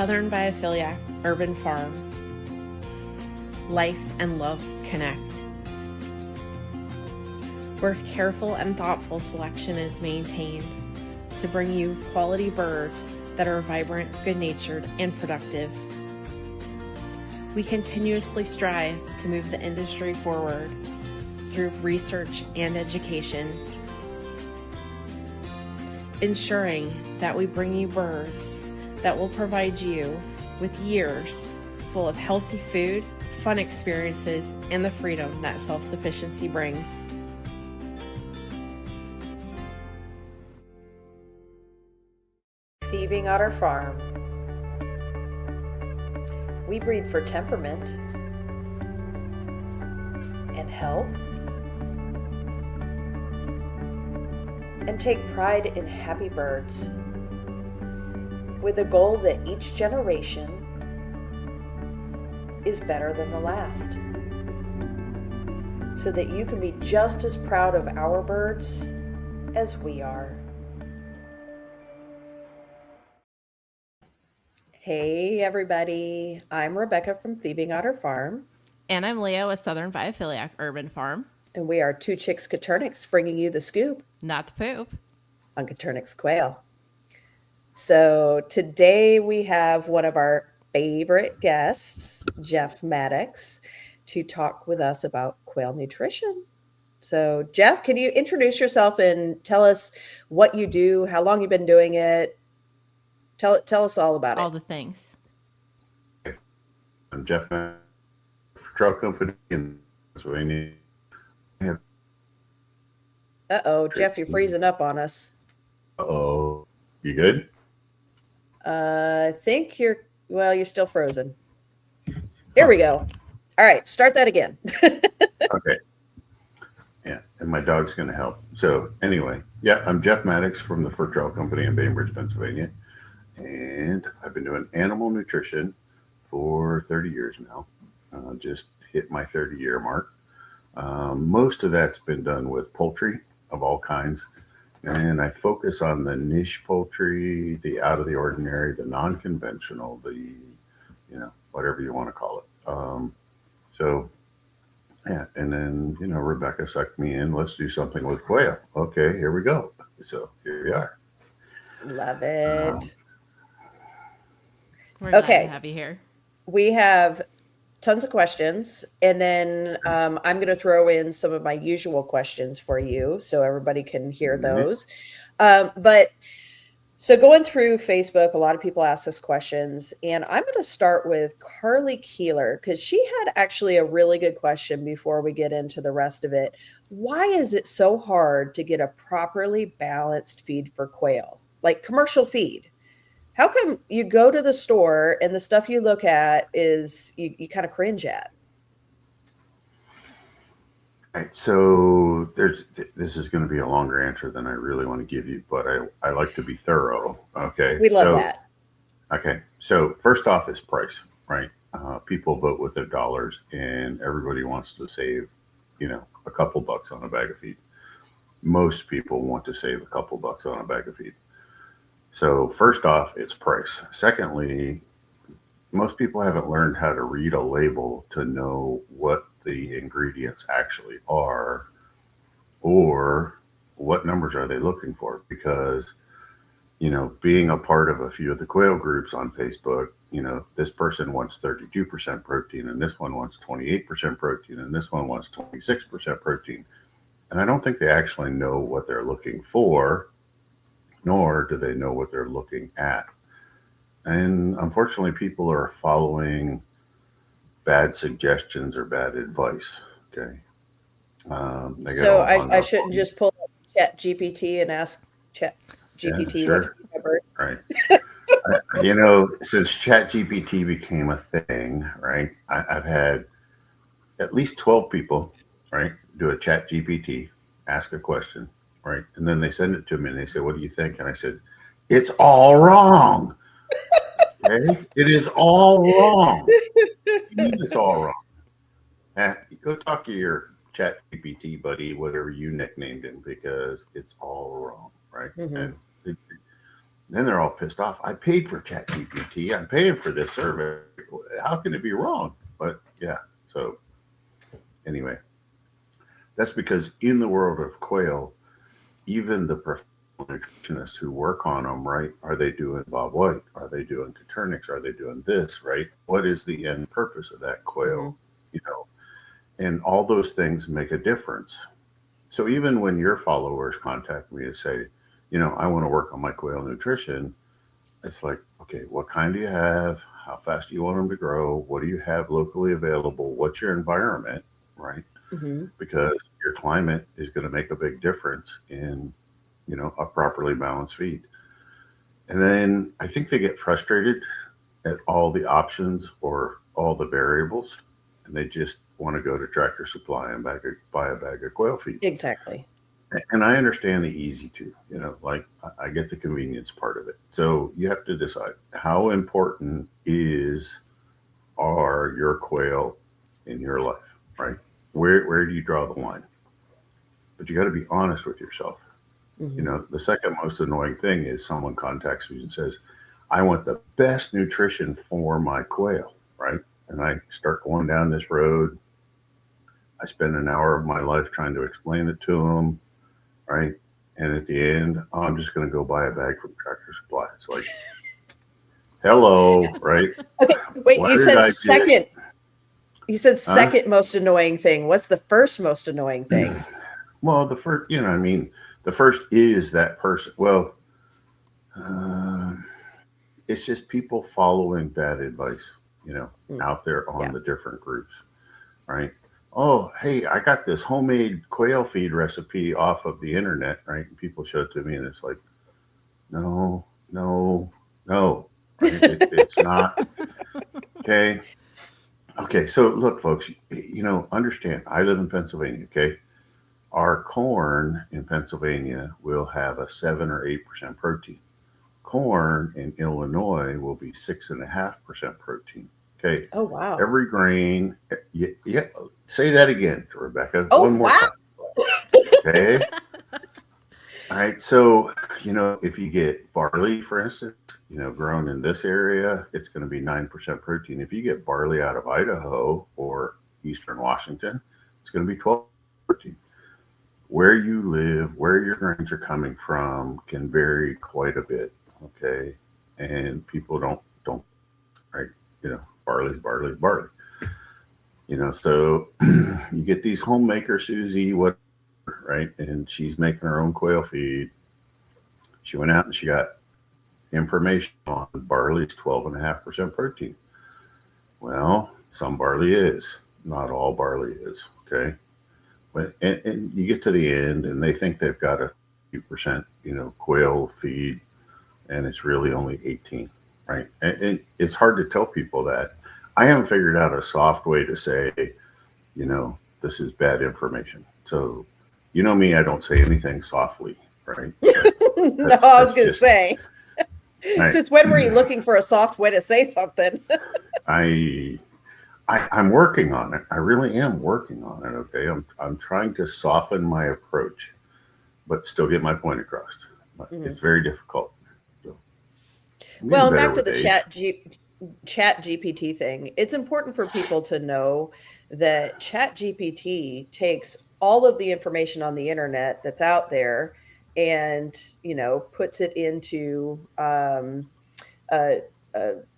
Southern Biophiliac Urban Farm, life and love connect. Where careful and thoughtful selection is maintained to bring you quality birds that are vibrant, good-natured, and productive. We continuously strive to move the industry forward through research and education, ensuring that we bring you birds that will provide you with years full of healthy food, fun experiences, and the freedom that self-sufficiency brings. Thieving Otter Farm. We breed for temperament and health, and take pride in happy birds, with a goal that each generation is better than the last, so that you can be just as proud of our birds as we are. Hey everybody, I'm Rebecca from Thieving Otter Farm. And I'm Leah with Southern Biophiliac Urban Farm. And we are two chicks Caturnix bringing you the scoop. Not the poop. On Caturnix quail. So today we have one of our favorite guests, Jeff Mattocks, to talk with us about quail nutrition. So Jeff, can you introduce yourself and tell us what you do, how long you've been doing it? Tell us all about it. All the things. I'm Jeff Mattocks, Quail Company in Pennsylvania. Uh-oh, Jeff, you're freezing up on us. Uh-oh. You good? I think you're still frozen. Here we go. All right, start that again. Okay. Yeah, and my dog's going to help. So anyway, yeah, I'm Jeff Mattocks from the Quail Company in Bainbridge, Pennsylvania. And I've been doing animal nutrition for 30 years now. Just hit my 30-year mark. Most of that's been done with poultry of all kinds. And I focus on the niche poultry, the out of the ordinary, the non-conventional, the, whatever you want to call it. So, yeah. And then, Rebecca sucked me in. Let's do something with quail. Okay, here we go. So here we are. Love it. We're glad to have you here. We have tons of questions, and then I'm going to throw in some of my usual questions for you so everybody can hear those. So going through Facebook, a lot of people ask us questions, and I'm going to start with Carly Keeler because she had actually a really good question before we get into the rest of it. Why is it so hard to get a properly balanced feed for quail, like commercial feed? How come you go to the store and the stuff you look at is you kind of cringe at? Right, so this is going to be a longer answer than I really want to give you, but I like to be thorough. Okay. We love that. Okay. So first off is price, right? People vote with their dollars and everybody wants to save, a couple bucks on a bag of feed. Most people want to save a couple bucks on a bag of feed. So first off, it's price. Secondly, most people haven't learned how to read a label to know what the ingredients actually are or what numbers are they looking for. Because, being a part of a few of the quail groups on Facebook, this person wants 32% protein and this one wants 28% protein and this one wants 26% protein. And I don't think they actually know what they're looking for, nor do they know what they're looking at. And unfortunately, people are following bad suggestions or bad advice. Okay. So I shouldn't just pull up Chat GPT and ask Chat GPT. Yeah, sure. Right. Since Chat GPT became a thing, right, I've had at least 12 people, right, do a Chat GPT, ask a question, right, and then they send it to me and they say, what do you think? And I said, it's all wrong. Okay? It is all wrong. It's all wrong. Go talk to your Chat GPT buddy, whatever you nicknamed him, because it's all wrong, right? Mm-hmm. And Then they're all pissed off. I paid for ChatGPT. I'm paying for this service. How can it be wrong? But yeah, so anyway, that's because in the world of quail, even the professional nutritionists who work on them, right? Are they doing Bob White? Are they doing Coturnix? Are they doing this, right? What is the end purpose of that quail? You know, and all those things make a difference. So even when your followers contact me and say, you know, I want to work on my quail nutrition, it's like, okay, what kind do you have? How fast do you want them to grow? What do you have locally available? What's your environment, right? Because your climate is going to make a big difference in, you know, a properly balanced feed. And then I think they get frustrated at all the options or all the variables, and they just want to go to Tractor Supply and buy a bag of quail feed. Exactly. And I understand the easy to, you know, like I get the convenience part of it. So you have to decide how important are your quail in your life, right? Where do you draw the line? But you got to be honest with yourself. You know, the second most annoying thing is someone contacts me and says, I want the best nutrition for my quail, right? And I start going down this road. I spend an hour of my life trying to explain it to them, right? And at the end, oh, I'm just going to go buy a bag from Tractor Supply. It's like, hello, right? Okay, wait, Why you did said I second. You said second most annoying thing. What's the first most annoying thing? Well, the first, you know, I mean, the first is that person. Well, it's just people following bad advice, you know, out there on the different groups, right? Oh, hey, I got this homemade quail feed recipe off of the internet, right? And people show it to me, and it's like, no, no, no, right? It's not. Okay. Okay. So look, folks, you know, understand, I live in Pennsylvania. Okay. Our corn in Pennsylvania will have a 7 or 8% protein. Corn in Illinois will be 6.5% protein. Okay. Oh, wow. Every grain. Yeah. Say that again, Rebecca. Oh, one more wow. time. Okay. All right. So, you know, if you get barley, for instance, you know, grown in this area, it's going to be 9% protein. If you get barley out of Idaho or Eastern Washington, it's going to be 12% protein. Where you live, where your grains are coming from can vary quite a bit. Okay. And people don't, right. You know, barley. You know, so you get these homemaker Susie, what, right? And she's making her own quail feed. She went out and she got information on barley's 12.5% protein. Well, some barley is, not all barley is. Okay. And you get to the end and they think they've got a few percent, you know, quail feed, and it's really only 18, right? And it's hard to tell people that. I haven't figured out a soft way to say, you know, this is bad information. So, you know me, I don't say anything softly, right? No, I was going to say, right. Since when were you looking for a soft way to say something? I'm working on it. I really am working on it. Okay, I'm trying to soften my approach, but still get my point across. It's very difficult. So, well, back to the chat GPT thing. It's important for people to know that chat GPT takes all of the information on the internet that's out there and, you know, puts it into,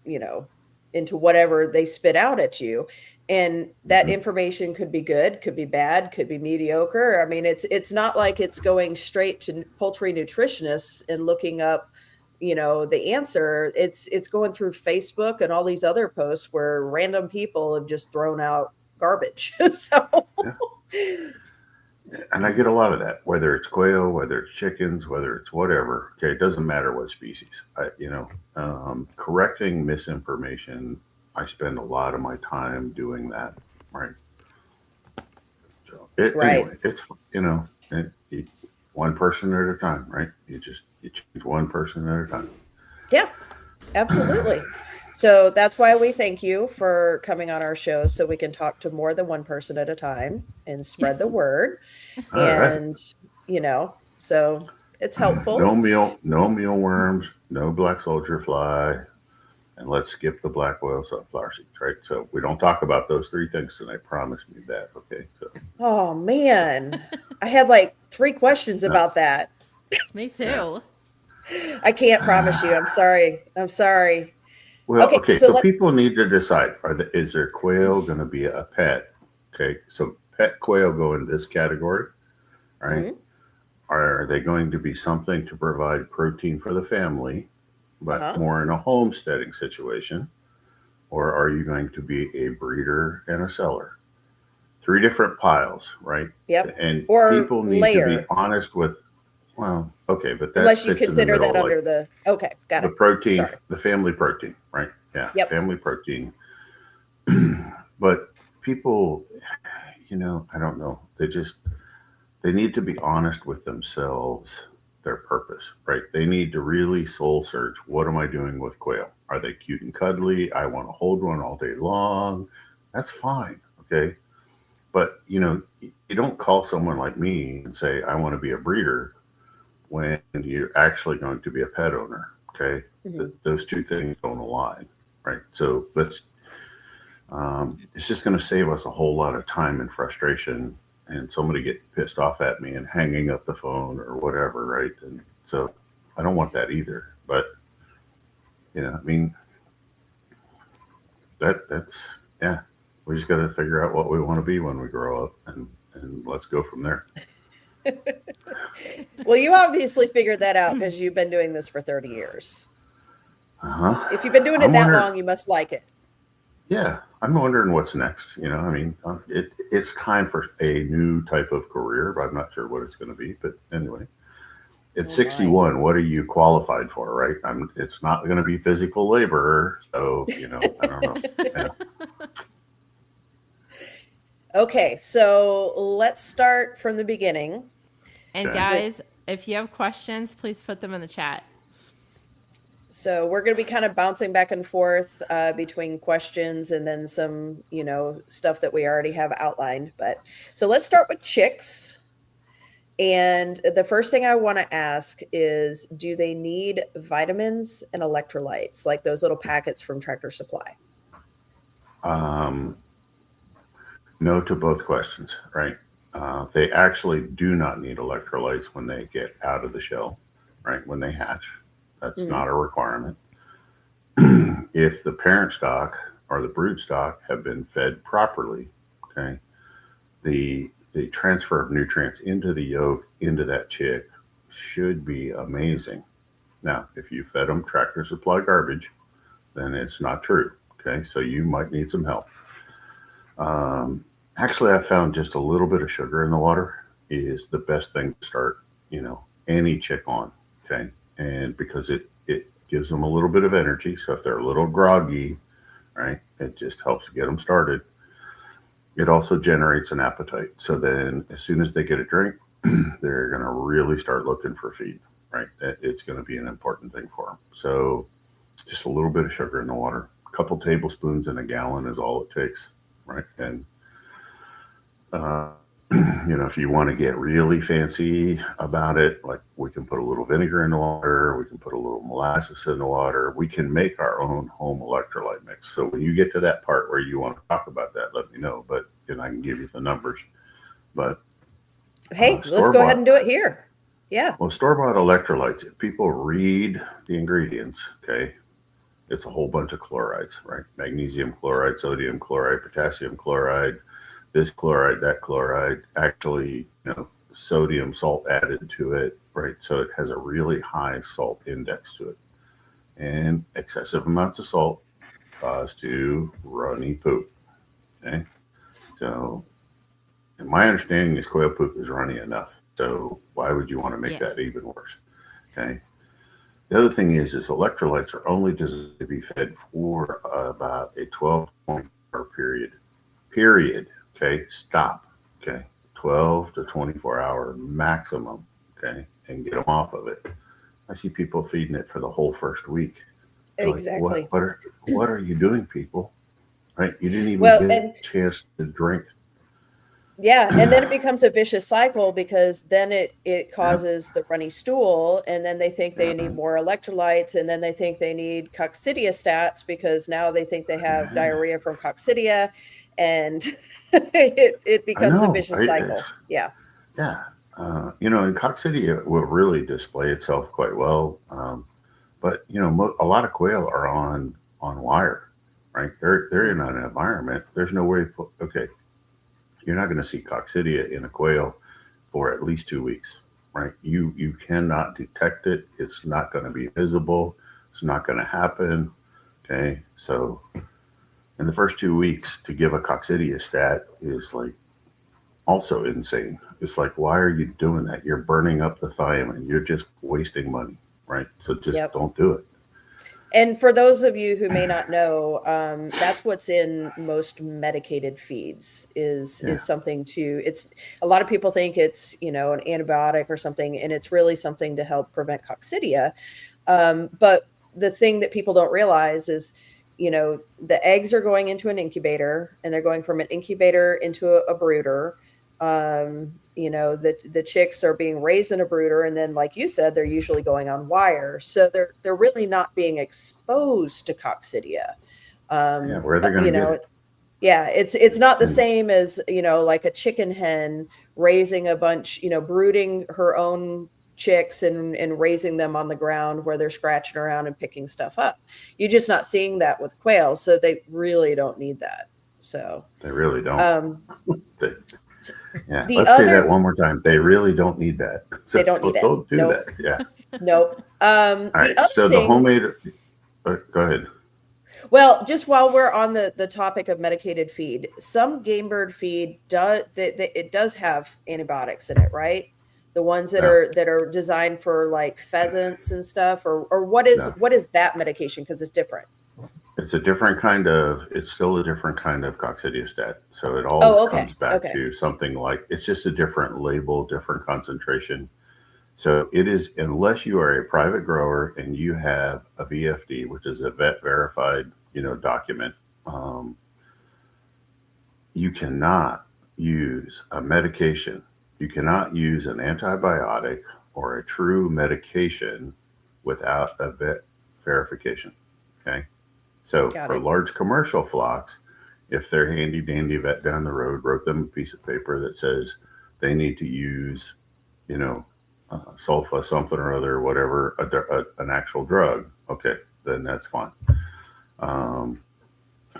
you know, into whatever they spit out at you. And that information could be good, could be bad, could be mediocre. I mean, it's not like it's going straight to poultry nutritionists and looking up, you know, the answer. It's going through Facebook and all these other posts where random people have just thrown out garbage. So and I get a lot of that, whether it's quail, whether it's chickens, whether it's whatever. Okay, it doesn't matter what species. Correcting misinformation, I spend a lot of my time doing that. Right. So anyway, it's, you know, one person at a time, right? You change one person at a time. Yeah, absolutely. So that's why we thank you for coming on our show, so we can talk to more than one person at a time and spread the word. And, you know, so it's helpful. No mealworms, no black soldier fly, and let's skip the black oil sunflower seeds, right? So we don't talk about those three things tonight. Promise me that, okay? So Oh man, I had like 3 questions no, about that. Me yeah. too. I can't promise you. I'm sorry. I'm sorry. Well, Okay, okay, so so let people need to decide: is their quail going to be a pet? Okay, so pet quail go in this category, right? mhm, Are they going to be something to provide protein for the family, but uh-huh. more in a homesteading situation? Or are you going to be a breeder and a seller? Three different piles, right? Yep. And Or people need to be layer, honest with, well, okay, but that unless you fits in the consider that middle, like under the okay, got the it. protein, Sorry. the family protein, right? Yeah, Yep. family protein. But people, I don't know. They need to be honest with themselves, their purpose, right? They need to really soul search. What am I doing with quail? Are they cute and cuddly? I want to hold one all day long. That's fine. Okay. But, you don't call someone like me and say, I want to be a breeder when you're actually going to be a pet owner. Okay. Mhm. Those two things don't align. Right. So it's just going to save us a whole lot of time and frustration and somebody getting pissed off at me and hanging up the phone or whatever, right? And so I don't want that either. But I mean that's yeah. We just got to figure out what we want to be when we grow up, and let's go from there. Well, you obviously figured that out because you've been doing this for 30 years. Uh huh. If you've been doing it I'm that wondering. long, you must like it. Yeah, I'm wondering what's next. I mean, it's time for a new type of career, but I'm not sure what it's going to be. But anyway, it's Oh my. 61. What are you qualified for, right? It's not going to be physical labor, so I don't know. Yeah, Okay, so let's start from the beginning. And okay. With guys, if you have questions, please put them in the chat. So we're going to be kind of bouncing back and forth between questions and then some, stuff that we already have outlined. But so let's start with chicks. And the first thing I want to ask is, do they need vitamins and electrolytes, like those little packets from Tractor Supply? Um, no to both questions, right? They actually do not need electrolytes when they get out of the shell, right? When they hatch, that's Hmm. not a requirement. If the parent stock or the brood stock have been fed properly, okay, the transfer of nutrients into the yolk into that chick should be amazing. Now, if you fed them Tractor Supply garbage, then it's not true. Okay, so you might need some help. Um, Actually, I found just a little bit of sugar in the water is the best thing to start, any chick on. Okay, and because it gives them a little bit of energy. So if they're a little groggy, right, it just helps get them started. It also generates an appetite. So then, as soon as they get a drink, they're going to really start looking for feed, right? It's going to be an important thing for them. So, just a little bit of sugar in the water, a couple tablespoons in a gallon is all it takes, right? And uh, if you want to get really fancy about it, like we can put a little vinegar in the water, we can put a little molasses in the water, we can make our own home electrolyte mix. So when you get to that part where you want to talk about that, let me know. But I can give you the numbers. But Hey, let's store go ahead bought, and do it here. Yeah. well, store bought electrolytes. If people read the ingredients, okay, it's a whole bunch of chlorides, right? Magnesium chloride, sodium chloride, potassium chloride, this chloride, that chloride, actually, sodium salt added to it, right? So it has a really high salt index to it. And excessive amounts of salt cause to runny poop. Okay. So my understanding is quail poop is runny enough. So why would you want to make Yeah. that even worse? Okay. The other thing is electrolytes are only designed to be fed for about a 12 hour period. Period. Okay. Stop. Okay. 12 to 24-hour maximum. Okay. And get them off of it. I see people feeding it for the whole first week. They're like, what? Exactly. What are you doing, people? Right? You didn't even Well, get and a chance to drink. Yeah, and then it becomes a vicious cycle because then it Yeah. causes the runny stool, and then they think they need Yeah. more electrolytes, and then they think they need coccidiostats because now they think they have Yeah. diarrhea from coccidia, and it I becomes a know. vicious cycle. Yeah. Yeah. And coccidia will really display itself quite well. But a lot of quail are on wire, right? They're in an environment. There's no way. Okay, you're not going to see coccidia in a quail for at least 2 weeks, right? You cannot detect it. It's not going to be visible. It's not going to happen. Okay, so in the first 2 weeks, to give a coccidia stat is like also insane. It's like, why are you doing that? You're burning up the thiamine. You're just wasting money, right? So just Yep. don't do it. And for those of you who may not know, that's what's in most medicated feeds is Yeah. something to, it's a lot of people think it's, an antibiotic or something, and it's really something to help prevent coccidia. But the thing that people don't realize is, the eggs are going into an incubator, and they're going from an incubator into a brooder. The chicks are being raised in a brooder, and then, like you said, they're usually going on wire, so they're really not being exposed to coccidia. Yeah, where are they going to get it? Yeah, it's not the And same as, like a chicken hen raising a bunch, brooding her own chicks and raising them on the ground where they're scratching around and picking stuff up. You're just not seeing that with quail, so they really don't need that. So they really don't. They, yeah, the let's say other that one more time. They really don't need that. So they don't need it. don't do Nope. that. Yeah. Nope. All The right. other So the thing, homemade. Go ahead. well, just while we're on the topic of medicated feed, some game bird feed it does have antibiotics in it, right? The ones that No, are designed for like pheasants and stuff, or what is no. that medication? Because it's different. It's a different kind of. It's still a different kind of coccidiostat. So it all Oh, comes okay. back Okay. to something like it's just a different label, different concentration. So it is, unless you are a private grower and you have a VFD, which is a vet verified, document, um, you cannot use a medication. You cannot use an antibiotic or a true medication without a vet verification. Okay. So Got for it. large commercial flocks, if their handy dandy vet down the road wrote them a piece of paper that says they need to use, you know, sulfa something or other, whatever, an actual drug, okay, then that's fine. Um,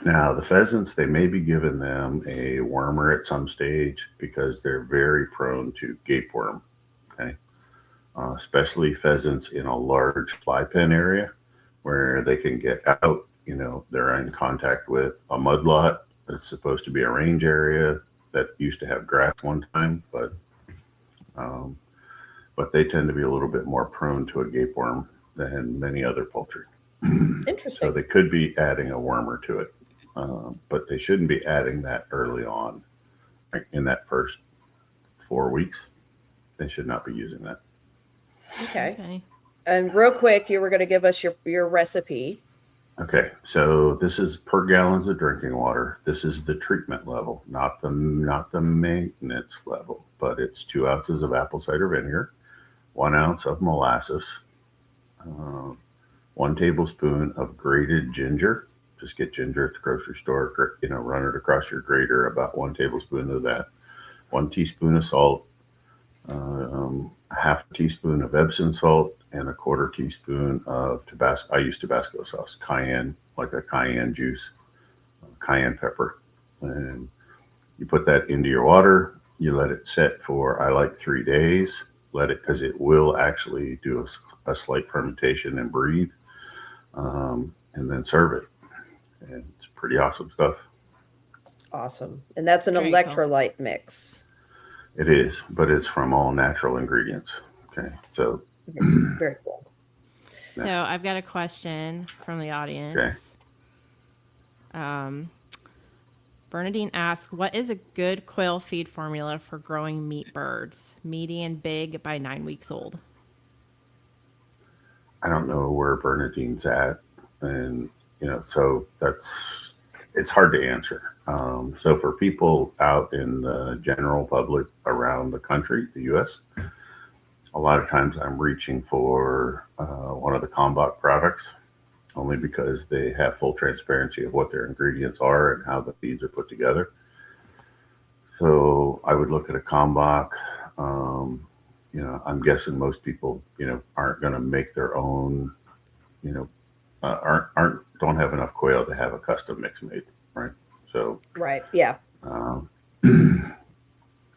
Now the pheasants, they may be giving them a wormer at some stage because they're very prone to gapeworm. Okay, especially pheasants in a large fly pen area where they can get out. They're in contact with a mud lot that's supposed to be a range area that used to have grass one time, um, but they tend to be a little bit more prone to a gapeworm than many other poultry. So Interesting. they could be adding a wormer to it, but they shouldn't be adding that early on. Like in that first 4 weeks, they should not be using that. Okay. And real quick, you were going to give us your recipe. Okay, so this is per gallons of drinking water. This is the treatment level, not the maintenance level, but it's 2 ounces of apple cider vinegar, 1 ounce of molasses, uh, 1 tablespoon of grated ginger. Just get ginger at the grocery store, run it across your grater, about 1 tablespoon of that, 1 teaspoon of salt, a half a teaspoon of Epsom salt, and a quarter teaspoon of Tabasco. I use Tabasco sauce, cayenne, like a cayenne juice, cayenne pepper. And you put that into your water. You let it set for, I like 3 days. Let it, because it will actually do a slight fermentation and breathe, and then serve it. And it's pretty awesome stuff. Awesome. And that's an Very cool. electrolyte mix. It is, but it's from all natural ingredients. Okay, so Very cool. So I've got a question from the audience. Okay. Bernadine asks, what is a good quail feed formula for growing meat birds, meaty and big by 9 weeks old? I don't know where Bernadine's at, and so it's hard to answer. So for people out in the general public around the country, the U.S., a lot of times I'm reaching for one of the Kalmbach products only because they have full transparency of what their ingredients are and how the feeds are put together. So I would look at a Kalmbach. I'm guessing most people, aren't going to make their own, don't have enough quail to have a custom mix made, right? So, Right. Yeah. um,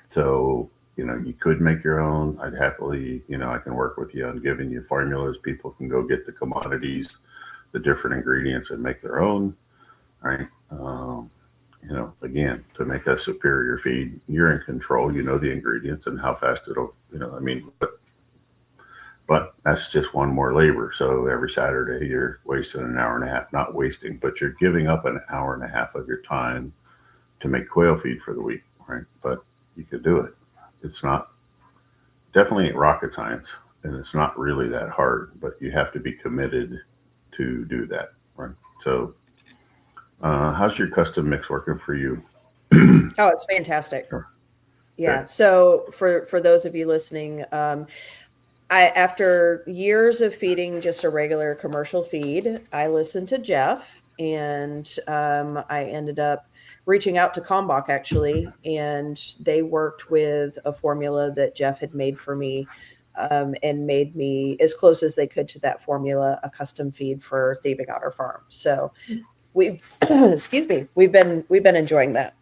so, you could make your own. I'd happily, I can work with you on giving you formulas. People can go get the commodities, the different ingredients, and make their own, right? Again, to make a superior feed, you're in control. You know the ingredients and how fast it'll, but that's just one more labor. So every Saturday you're wasting an hour and a half, not wasting, but you're giving up an hour and a half of your time to make quail feed for the week, right? But you could do it. It's not, definitely ain't rocket science, and it's not really that hard, but you have to be committed to do that, right? So how's your custom mix working for you? Oh, it's fantastic. Sure. Yeah. Okay. So for those of you listening, after years of feeding just a regular commercial feed, I listened to Jeff, and I ended up reaching out to Kalmbach actually, and they worked with a formula that Jeff had made for me, and made me as close as they could to that formula, a custom feed for thieving otter farm. So we've excuse me, we've been enjoying that.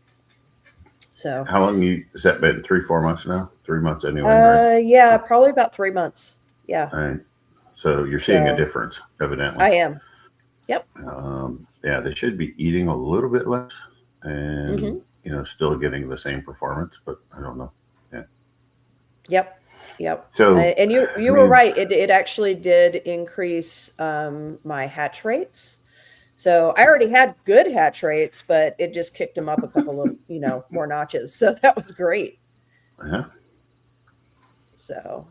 So How long has that been? 3-4 months now? 3 months anyway, right? yeah, probably about 3 months. Yeah. All right. So you're seeing a difference, evidently. I am. Yep. Yeah, they should be eating a little bit less and, Mm-hmm. still getting the same performance, but I don't know. Yeah. Yep. So, and you were right. It actually did increase my hatch rates. So I already had good hatch rates, but it just kicked them up a couple of, more notches. So that was great. yeah. So,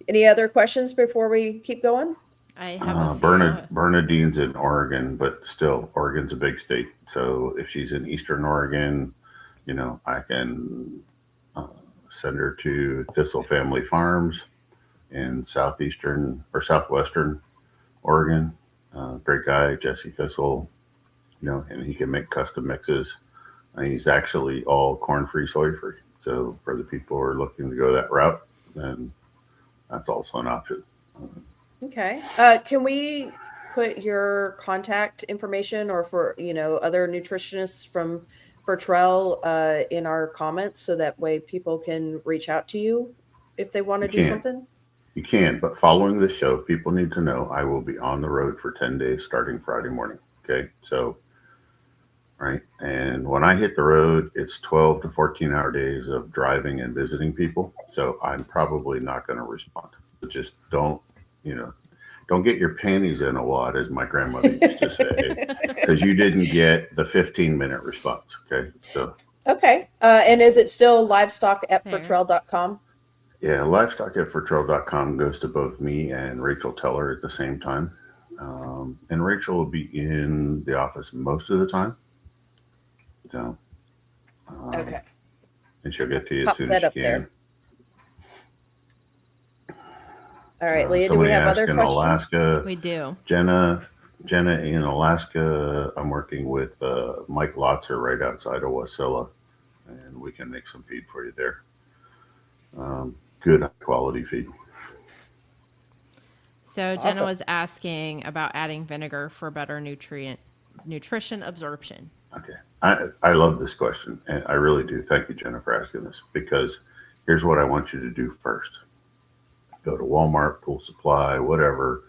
any other questions before we keep going? I have a few. Bernadine's in Oregon, but still, Oregon's a big state. So if she's in Eastern Oregon, I can send her to Thistle Family Farms in southeastern or southwestern Oregon. Great guy, Jesse Thistle, and he can make custom mixes. And he's actually all corn-free, soy-free. So for the people who are looking to go that route, then that's also an option. Okay. Can we put your contact information, or for, other nutritionists from Fertrell in our comments, so that way people can reach out to you if they want to do something? You can, but following this show, people need to know I will be on the road for 10 days starting Friday morning. Okay. So, right. And when I hit the road, it's 12 to 14-hour days of driving and visiting people. So I'm probably not going to respond. But just don't get your panties in a wad, as my grandmother used to say, because you didn't get the 15-minute response. Okay. So. Okay. And is it still livestock@fertrell.com? Yeah, livestock@fertrell.com goes to both me and Rachel Teller at the same time. And Rachel will be in the office most of the time. So, okay. And she'll get to you Pop as soon that as up she there. can. All right, Leah, do we have other questions? Alaska, We do. Jenna in Alaska, I'm working with Mike Lotzer right outside of Wasilla, and we can make some feed for you there. Good quality feed. So Jenna Awesome. was asking about adding vinegar for better nutrition absorption. Okay. I love this question, and I really do. Thank you, Jenna, for asking this, because here's what I want you to do first. Go to Walmart, Pool Supply, whatever,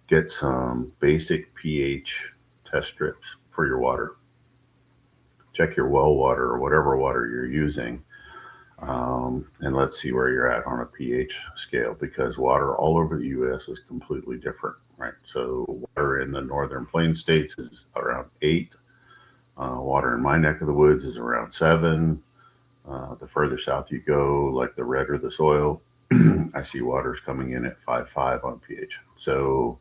get some basic pH test strips for your water. Check your well water or whatever water you're using, and let's see where you're at on a pH scale, because water all over the U.S. is completely different, right? So water in the northern plain states is around 8. Water in my neck of the woods is around 7. The further south you go, like the redder the soil, I see waters coming in at 5.5 on pH. So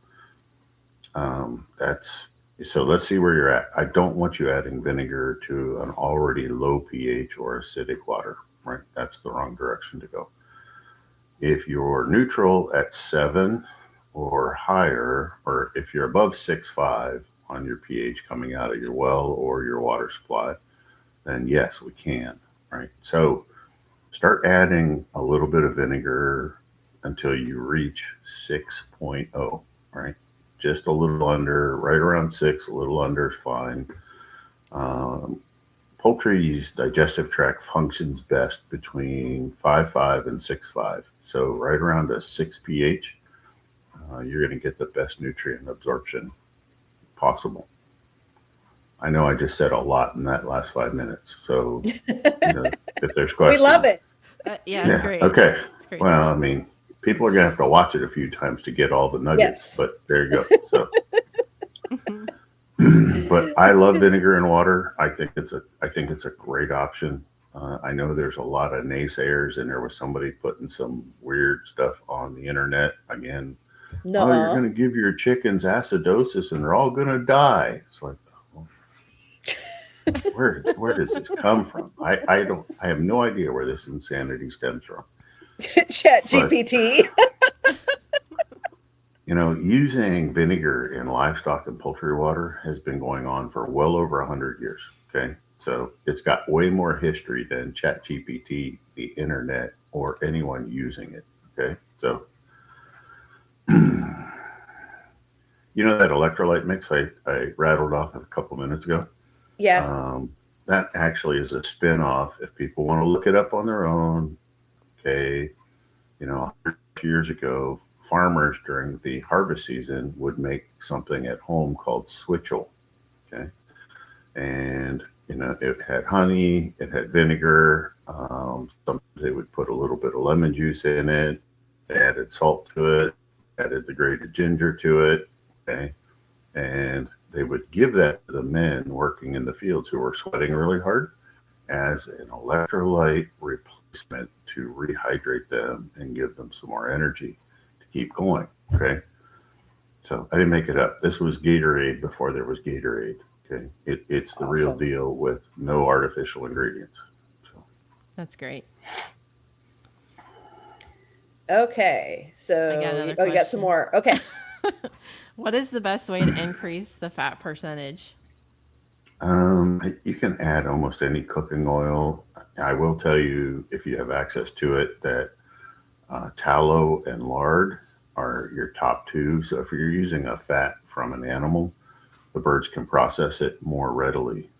that's So let's see where you're at. I don't want you adding vinegar to an already low pH or acidic water, right? That's the wrong direction to go. If you're neutral at 7 or higher, or if you're above 6.5 on your pH coming out of your well or your water supply, then yes, we can, right? So start adding a little bit of vinegar until you reach 6.0, right? Just a little under, right around 6, a little under is fine. Um, Poultry's digestive tract functions best between 5.5 and 6.5. So right around a 6 pH, you're going to get the best nutrient absorption possible. I know I just said a lot in that last 5 minutes. So if there's questions. We love it. Yeah, it's great. Okay. It's great. Well, I mean, people are going to have to watch it a few times to get all the nuggets, but there you go. So, but I love vinegar and water. I think it's a great option. I know there's a lot of naysayers, and there was somebody putting some weird stuff on the internet. Again, No, you're going to give your chickens acidosis, and they're all going to die. It's like, where does this come from? I have no idea where this insanity stems from. Chat GPT. Using vinegar in livestock and poultry water has been going on for well over 100 years. Okay. So it's got way more history than Chat GPT, the internet, or anyone using it. Okay. So, that electrolyte mix I rattled off a couple minutes ago. Yeah. That actually is a spin-off. If people want to look it up on their own, okay, 100 years ago, farmers during the harvest season would make something at home called switchel, okay? And, it had honey, it had vinegar. Sometimes they would put a little bit of lemon juice in it. They added salt to it, added the grated ginger to it, okay? And they would give that to the men working in the fields who were sweating really hard as an electrolyte replacement to rehydrate them and give them some more energy to keep going. Okay. So I didn't make it up. This was Gatorade before there was Gatorade. Okay. It's the real deal with no artificial ingredients. So. That's great. Okay. So, I got another you got question. some more. Okay. What is the best way to increase the fat percentage? You can add almost any cooking oil. I will tell you, if you have access to it, that tallow and lard are your top two. So if you're using a fat from an animal, the birds can process it more readily.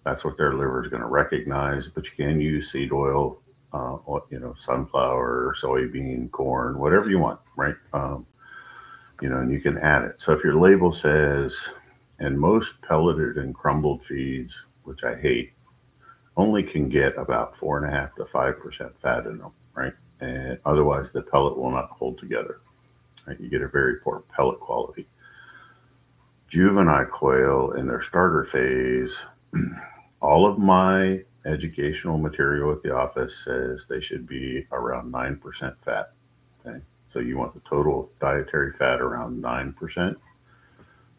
That's what their liver is going to recognize. But you can use seed oil, sunflower, soybean, corn, whatever you want, right? And you can add it. So if your label says, and most pelleted and crumbled feeds, which I hate, only can get about 4.5 to 5% fat in them, right? And otherwise the pellet will not hold together, right? You get a very poor pellet quality. Juvenile quail in their starter phase, all of my educational material at the office says they should be around 9% fat, okay? So you want the total dietary fat around 9%.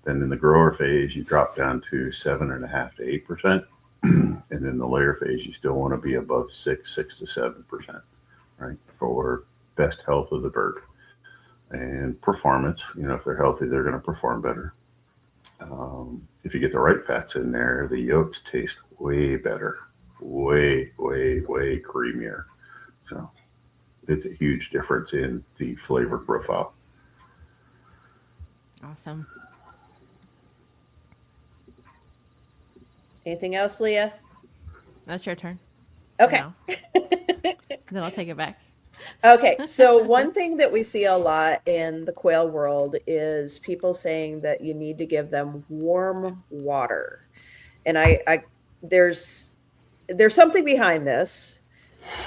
Then in the grower phase, you drop down to 7.5 to 8%. And in the layer phase, you still want to be above 6 to 7%, right? For best health of the bird and performance. If they're healthy, they're going to perform better. If you get the right fats in there, the yolks taste way better, way, way, way creamier. So it's a huge difference in the flavor profile. Awesome. Anything else, Leah? That's your turn. Okay. Then I'll take it back. Okay. So one thing that we see a lot in the quail world is people saying that you need to give them warm water. And there's something behind this.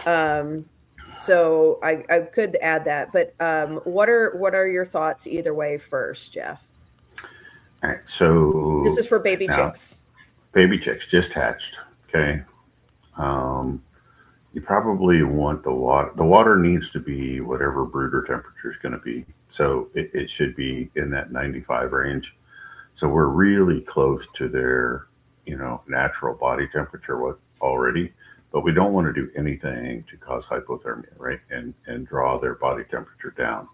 So I could add that, but what are your thoughts either way first, Jeff? All right. So this is for baby chicks. Baby chicks just hatched. Okay. You probably want the water. The water needs to be whatever brooder temperature is going to be. So it should be in that 95 range. So we're really close to their, natural body temperature already, but we don't want to do anything to cause hypothermia, right? And draw their body temperature down,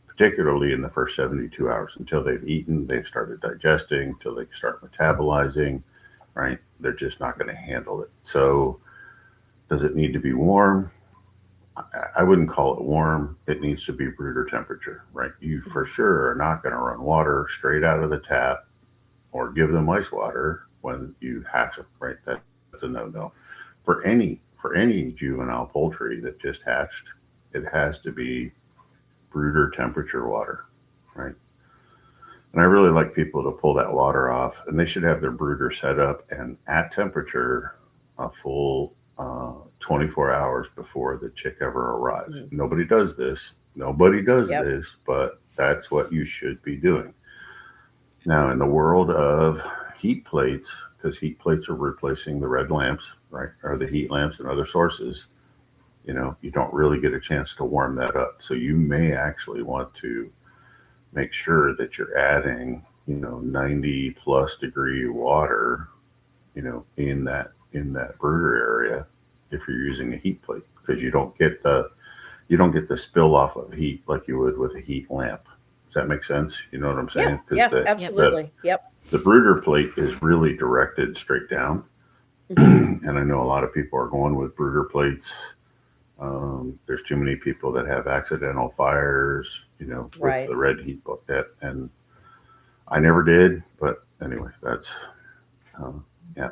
particularly in the first 72 hours until they've eaten, they've started digesting, until they start metabolizing, right? They're just not going to handle it. So does it need to be warm? I wouldn't call it warm. It needs to be brooder temperature, right? You for sure are not going to run water straight out of the tap or give them ice water when you hatch them, right? That's a no-no. For any juvenile poultry that just hatched, it has to be brooder temperature water, right? And I really like people to pull that water off, and they should have their brooder set up and at temperature a full 24 hours before the chick ever arrives. Nobody does this. But that's what you should be doing. Now, in the world of heat plates, because heat plates are replacing the red lamps, right, or the heat lamps and other sources, you don't really get a chance to warm that up. So you may actually want to make sure that you're adding, 90 plus degree water, in that brooder area if you're using a heat plate, because you don't get the spill off of heat like you would with a heat lamp. Does that make sense? You know what I'm saying? Yeah, absolutely. The brooder plate is really directed straight down. And I know a lot of people are going with brooder plates. There's too many people that have accidental fires, with the red heat plate. And I never did, but anyway, that's, yeah.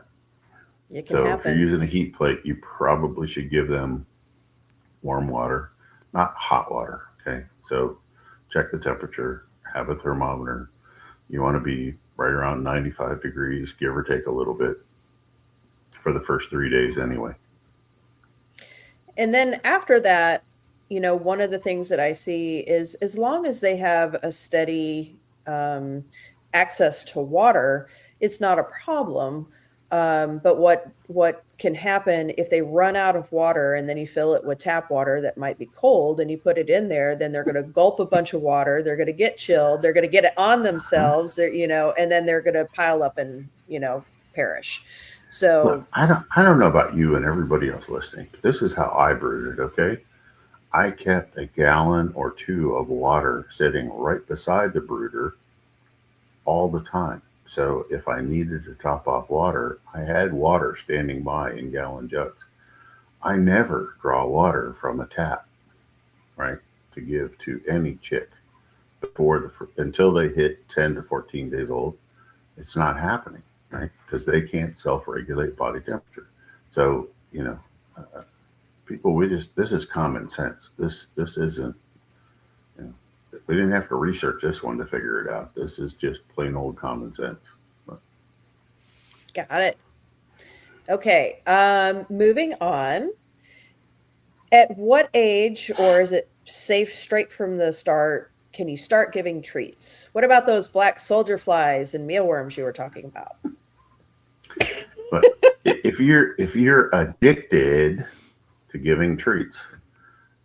It can happen. If you're using a heat plate, you probably should give them warm water, not hot water. Okay. So check the temperature, have a thermometer. You want to be right around 95 degrees, give or take a little bit for the first 3 days anyway. And then after that, one of the things that I see is as long as they have a steady access to water, it's not a problem. But what can happen if they run out of water and then you fill it with tap water that might be cold and you put it in there, then they're going to gulp a bunch of water. They're going to get chilled. They're going to get it on themselves. And then they're going to pile up and, perish. So look, I don't know about you and everybody else listening, but this is how I brewed it. Okay. I kept a gallon or two of water sitting right beside the brooder all the time. So if I needed to top off water, I had water standing by in gallon jugs. I never draw water from a tap, right, to give to any chick until they hit 10 to 14 days old. It's not happening, right, because they can't self-regulate body temperature. So, people, this is common sense. This isn't, we didn't have to research this one to figure it out. This is just plain old common sense. Got it. Okay. Moving on. At what age, or is it safe straight from the start, can you start giving treats? What about those black soldier flies and mealworms you were talking about? But if you're addicted to giving treats,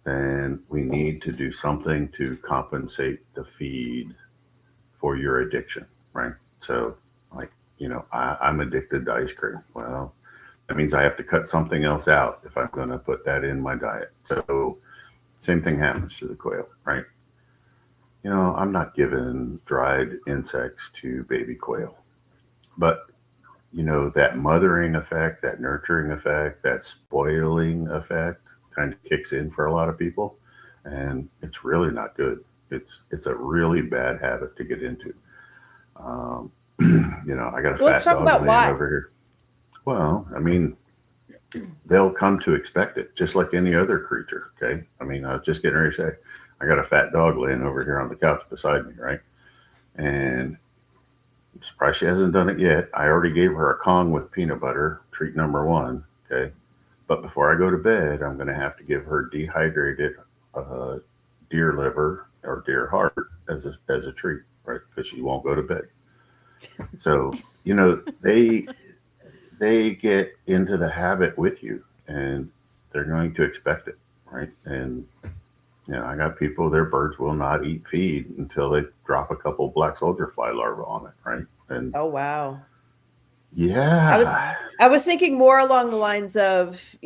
then we need to do something to compensate the feed for your addiction, right? So, like, I'm addicted to ice cream. Well, that means I have to cut something else out if I'm going to put that in my diet. So, same thing happens to the quail, right? I'm not giving dried insects to baby quail, but that mothering effect, that nurturing effect, that spoiling effect kind of kicks in for a lot of people, and it's really not good. It's a really bad habit to get into. I got a fat dog laying over here. Well, I mean, they'll come to expect it, just like any other creature. Okay, I mean, I was just getting ready to say, I got a fat dog laying over here on the couch beside me, right? And I'm surprised she hasn't done it yet. I already gave her a Kong with peanut butter, treat number 1. Okay. But before I go to bed, I'm going to have to give her dehydrated deer liver or deer heart as a treat, right? Because she won't go to bed. So, they get into the habit with you, and they're going to expect it, right? And I got people, their birds will not eat feed until they drop a couple black soldier fly larvae on it, right? And Oh, wow. yeah, I was thinking more along the lines of,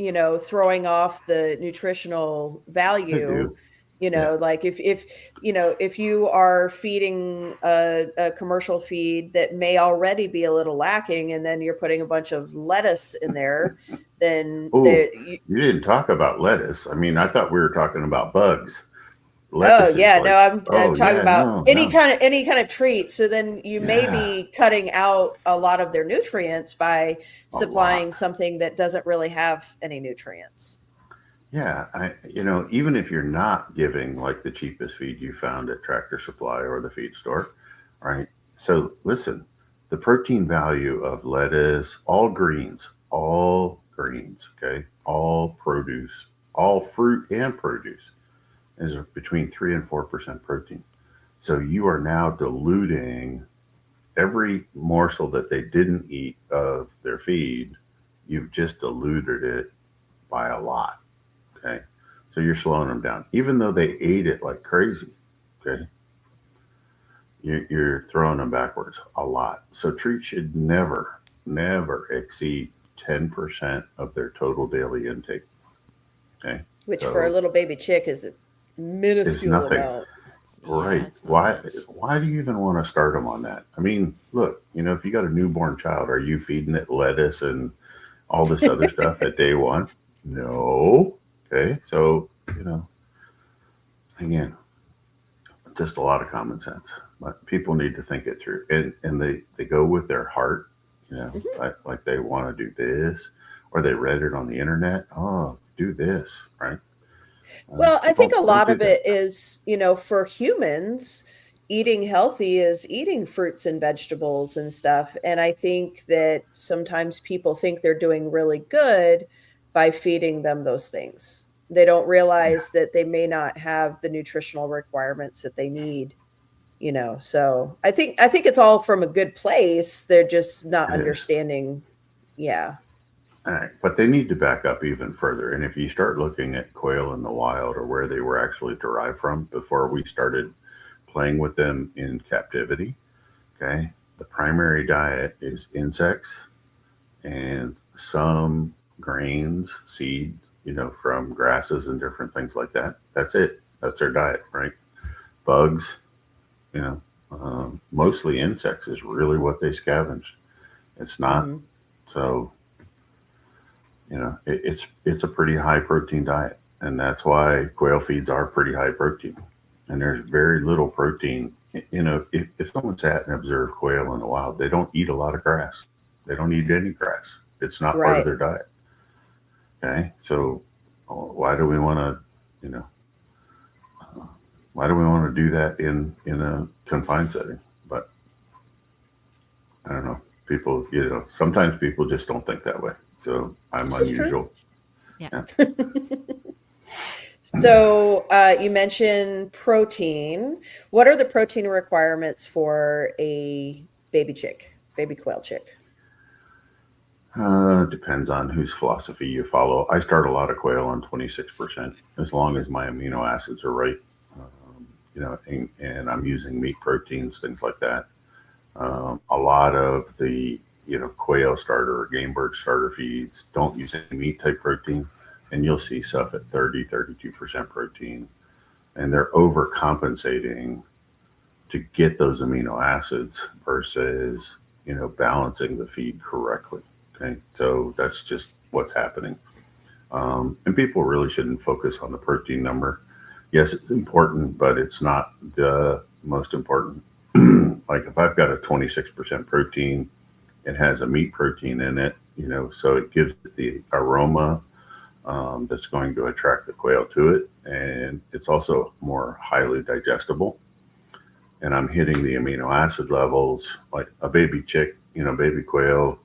throwing off the nutritional I value, do. Yeah. like if you are feeding a commercial feed that may already be a little lacking, and then you're putting a bunch of lettuce in there, then Oh, you didn't talk about lettuce. I mean, I thought we were talking about bugs. oh Lettuce is yeah, no, like, I'm oh talking yeah, about no, no, any kind of treat. So then you may yeah, be cutting out a lot of their nutrients by a lot. supplying something that doesn't really have any nutrients. Yeah, even if you're not giving like the cheapest feed you found at Tractor Supply or the feed store, right? So listen, the protein value of lettuce, all greens, okay, all produce, all fruit and produce is between 3 and 4% protein. So you are now diluting every morsel that they didn't eat of their feed. You've just diluted it by a lot. Okay. So you're slowing them down, even though they ate it like crazy. Okay. You're throwing them backwards a lot. So treats should never exceed 10% of their total daily intake. Okay. Which for a So little baby chick is a it's minuscule nothing. amount. Yeah, Right. it's not Why much. why do you even want to start them on that? I mean, look, if you got a newborn child, are you feeding it lettuce and all this other stuff at day one? No. Okay. So, again, just a lot of common sense. But people need to think it through. And they go with their heart, Mhm. like they want to do this, or they read it on the internet. Oh, do this, right? Well, I think a Don't lot do of that. it is, for humans, eating healthy is eating fruits and vegetables and stuff. And I think that sometimes people think they're doing really good by feeding them those things. They don't Yeah. realize that they may not have the nutritional requirements that they need. So I think it's all from a good place. They're just not It is. understanding. Yeah. All right, but they need to back up even further. And if you start looking at quail in the wild or where they were actually derived from before we started playing with them in captivity, okay, the primary diet is insects and some grains, seed, from grasses and different things like that. That's it. That's their diet, right? Bugs, you know, mostly insects is really what they scavenge. It's not. Hmm. So it's a pretty high protein diet, and that's why quail feeds are pretty high protein. And there's very little protein. If someone sat and observed quail in the wild, they don't eat a lot of grass. They don't eat any grass. It's not part of Right. their diet. Okay, so why do we want to, you know, uh, why do we want to do that in a confined setting? But I don't know. People, sometimes people just don't think that way. So I'm This is true. unusual. Yeah. Yeah. So you mentioned protein. What are the protein requirements for a baby chick, baby quail chick? Depends on whose philosophy you follow. I start a lot of quail on 26%, as long as my amino acids are right. And I'm using meat proteins, things like that. A lot of the, quail starter or game bird starter feeds don't use any meat type protein, and you'll see stuff at 32% protein, and they're overcompensating to get those amino acids versus, balancing the feed correctly. Okay. So that's just what's happening. And people really shouldn't focus on the protein number. Yes, it's important, but it's not the most important. Like if I've got a 26% protein, it has a meat protein in it, so it gives it the aroma that's going to attract the quail to it. And it's also more highly digestible. And I'm hitting the amino acid levels like a baby chick, baby quail,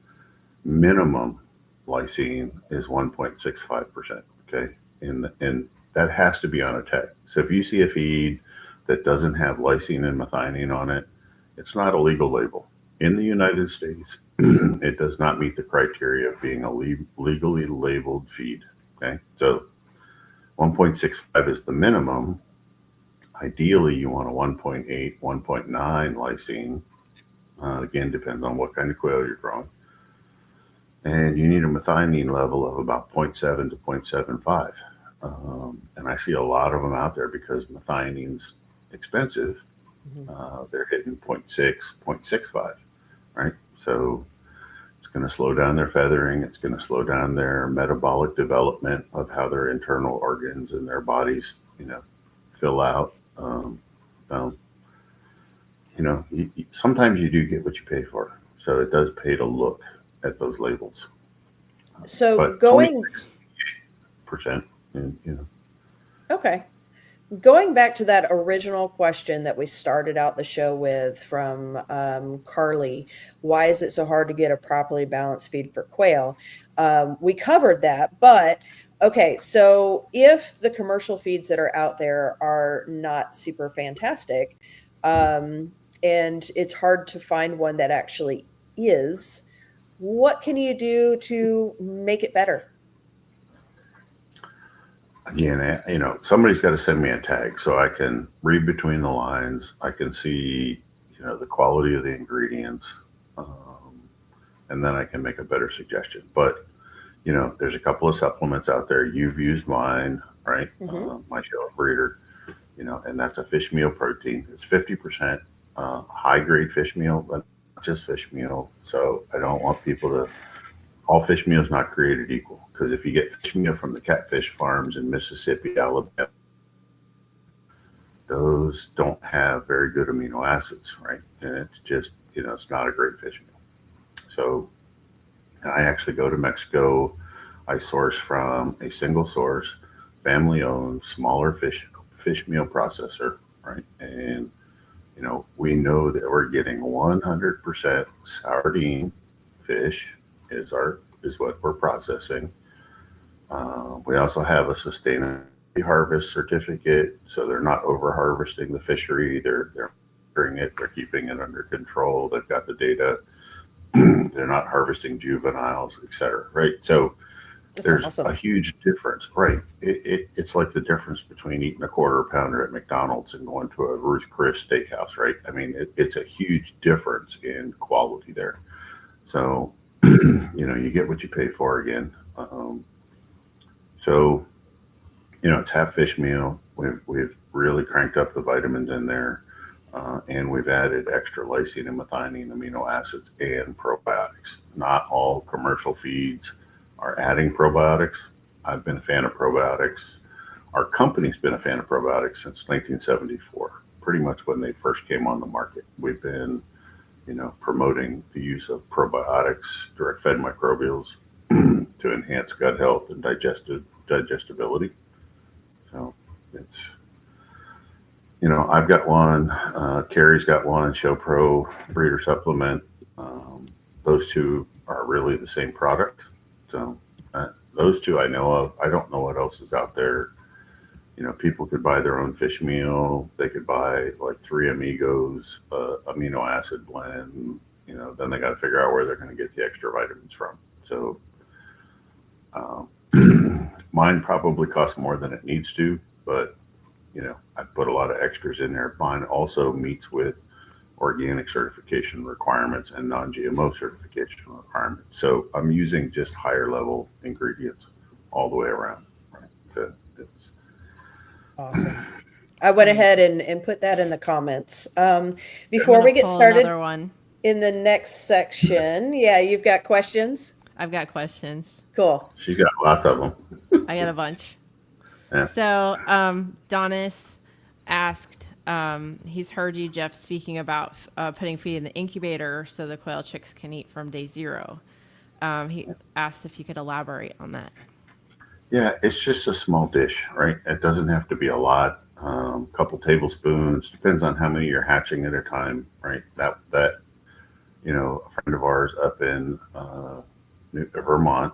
minimum lysine is 1.65%. Okay. And that has to be on a tag. So if you see a feed that doesn't have lysine and methionine on it, it's not a legal label. In the United States, it does not meet the criteria of being a legally labeled feed. Okay. So 1.65 is the minimum. Ideally, you want a 1.8, 1.9 lysine. Again, depends on what kind of quail you're growing. And you need a methionine level of about zero point 0.7 to 0.75. And I see a lot of them out there because methionine's expensive. They're hitting 0.6, 0.65, right? So it's going to slow down their feathering. It's going to slow down their metabolic development of how their internal organs and their bodies, fill out. So, sometimes you do get what you pay for. So it does pay to look at those labels. So But going 26%, okay. Going back to that original question that we started out the show with from Carly, why is it so hard to get a properly balanced feed for quail? We covered that, but okay, so if the commercial feeds that are out there are not super fantastic, and it's hard to find one that actually is, what can you do to make it better? again, somebody's got to send me a tag so I can read between the lines. I can see, the quality of the ingredients, and then I can make a better suggestion. But, there's a couple of supplements out there. You've used mine, right? My shell breeder, and that's a fish meal protein. It's 50% high grade fish meal, but not just fish meal. So I don't want people to. All fish meal is not created equal, because if you get fish meal from the catfish farms in Mississippi, Alabama, those don't have very good amino acids, right? And it's just, it's not a great fish meal. So I actually go to Mexico. I source from a single source, family owned, smaller fish meal processor, right? And, we know that we're getting 100% sardine fish is what we're processing. We also have a sustainable harvest certificate, so they're not over harvesting the fishery. They're keeping it under control. They've got the data. They're not harvesting juveniles, et cetera. Right. So there's awesome. a huge difference, right? It's like the difference between eating a quarter pounder at McDonald's and going to a Ruth Chris steakhouse, right? I mean, it's a huge difference in quality there. So, you get what you pay for again. So, it's half fish meal. We've really cranked up the vitamins in there, and we've added extra lysine and methionine amino acids and probiotics. Not all commercial feeds are adding probiotics. I've been a fan of probiotics. Our company's been a fan of probiotics since 1974, pretty much when they first came on the market. We've been promoting the use of probiotics, direct fed microbials, to enhance gut health and digestibility. So it's, I've got one, Carrie's got one, Show Pro Breeder Supplement. Those two are really the same product. So those two I know of. I don't know what else is out there. People could buy their own fish meal. They could buy like 3 amigos, amino acid blend. Then they got to figure out where they're going to get the extra vitamins from. So mine probably costs more than it needs to, but I put a lot of extras in there. Mine also meets with organic certification requirements and non-GMO certification requirements. So I'm using just higher level ingredients all the way around. Right? It's awesome. I went ahead and put that in the comments. Before we get pull started another one. in the next section, yeah, you've got questions? I've got questions. Cool. She's got lots of them. I got a bunch. Yeah. So Donis asked, he's heard you, Jeff, speaking about putting feed in the incubator so the quail chicks can eat from day 0. He asked if you could elaborate on that. Yeah, it's just a small dish, right? It doesn't have to be a lot. Couple tablespoons, depends on how many you're hatching at a time, right? That a friend of ours up in Vermont,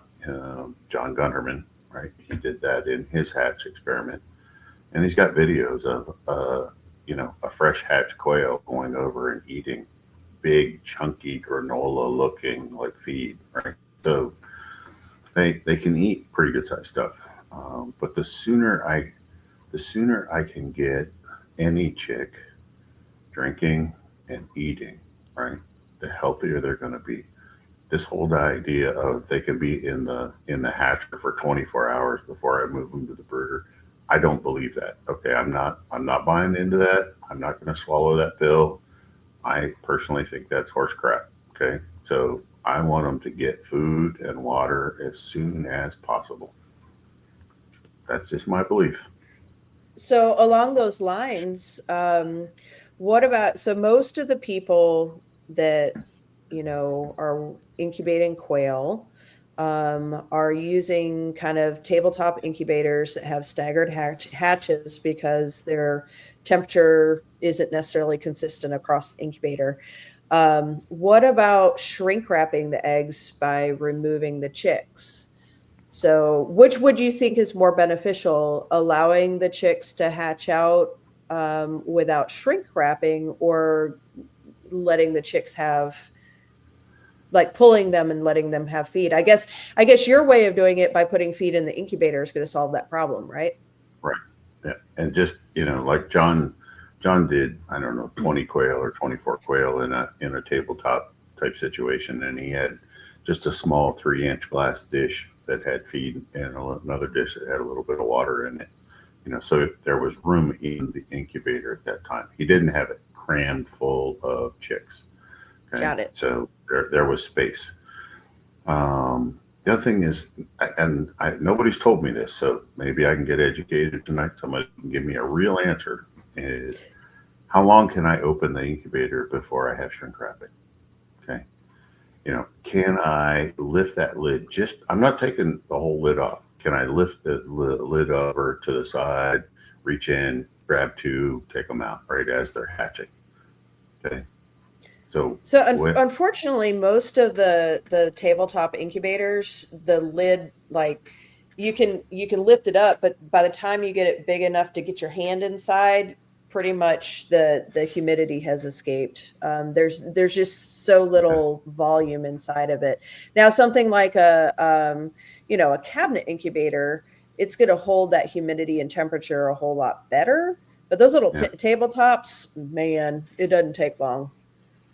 John Gunderman, right? He did that in his hatch experiment, and he's got videos of a fresh hatch quail going over and eating big, chunky granola looking like feed, right? So they can eat pretty good sized stuff. But the sooner I can get any chick drinking and eating, right, the healthier they're going to be. This whole idea of they can be in the hatcher for 24 hours before I move them to the brooder, I don't believe that. Okay, I'm not buying into that. I'm not going to swallow that pill. I personally think that's horse crap. Okay, so I want them to get food and water as soon as possible. That's just my belief. So along those lines, what about, so most of the people that, are incubating quail, are using kind of tabletop incubators that have staggered hatches because their temperature isn't necessarily consistent across the incubator. What about shrink wrapping the eggs by removing the chicks? So, which would you think is more beneficial, allowing the chicks to hatch out without shrink wrapping, or letting the chicks have, like, pulling them and letting them have feed? I guess your way of doing it by putting feed in the incubator is going to solve that problem, right? Right. Yeah. And just, like John did, I don't know, 20 quail or 24 quail in a tabletop type situation, and he had just a small 3-inch glass dish that had feed and another dish that had a little bit of water in it. So there was room in the incubator at that time. He didn't have it crammed full of chicks. Okay? Got it. So there was space. The other thing is, and nobody's told me this, so maybe I can get educated tonight. Somebody can give me a real answer. Is how long can I open the incubator before I have shrink wrapping? Okay. Can I lift that lid? I'm not taking the whole lid off. Can I lift the lid over to the side, reach in, grab two, take them out right as they're hatching? Okay. So unfortunately, most of the tabletop incubators, the lid, like, you can lift it up, but by the time you get it big enough to get your hand inside, pretty much the humidity has escaped. There's just so little volume inside of it. Now, something like a cabinet incubator, it's going to hold that humidity and temperature a whole lot better. But those little tabletops, man, it doesn't take long.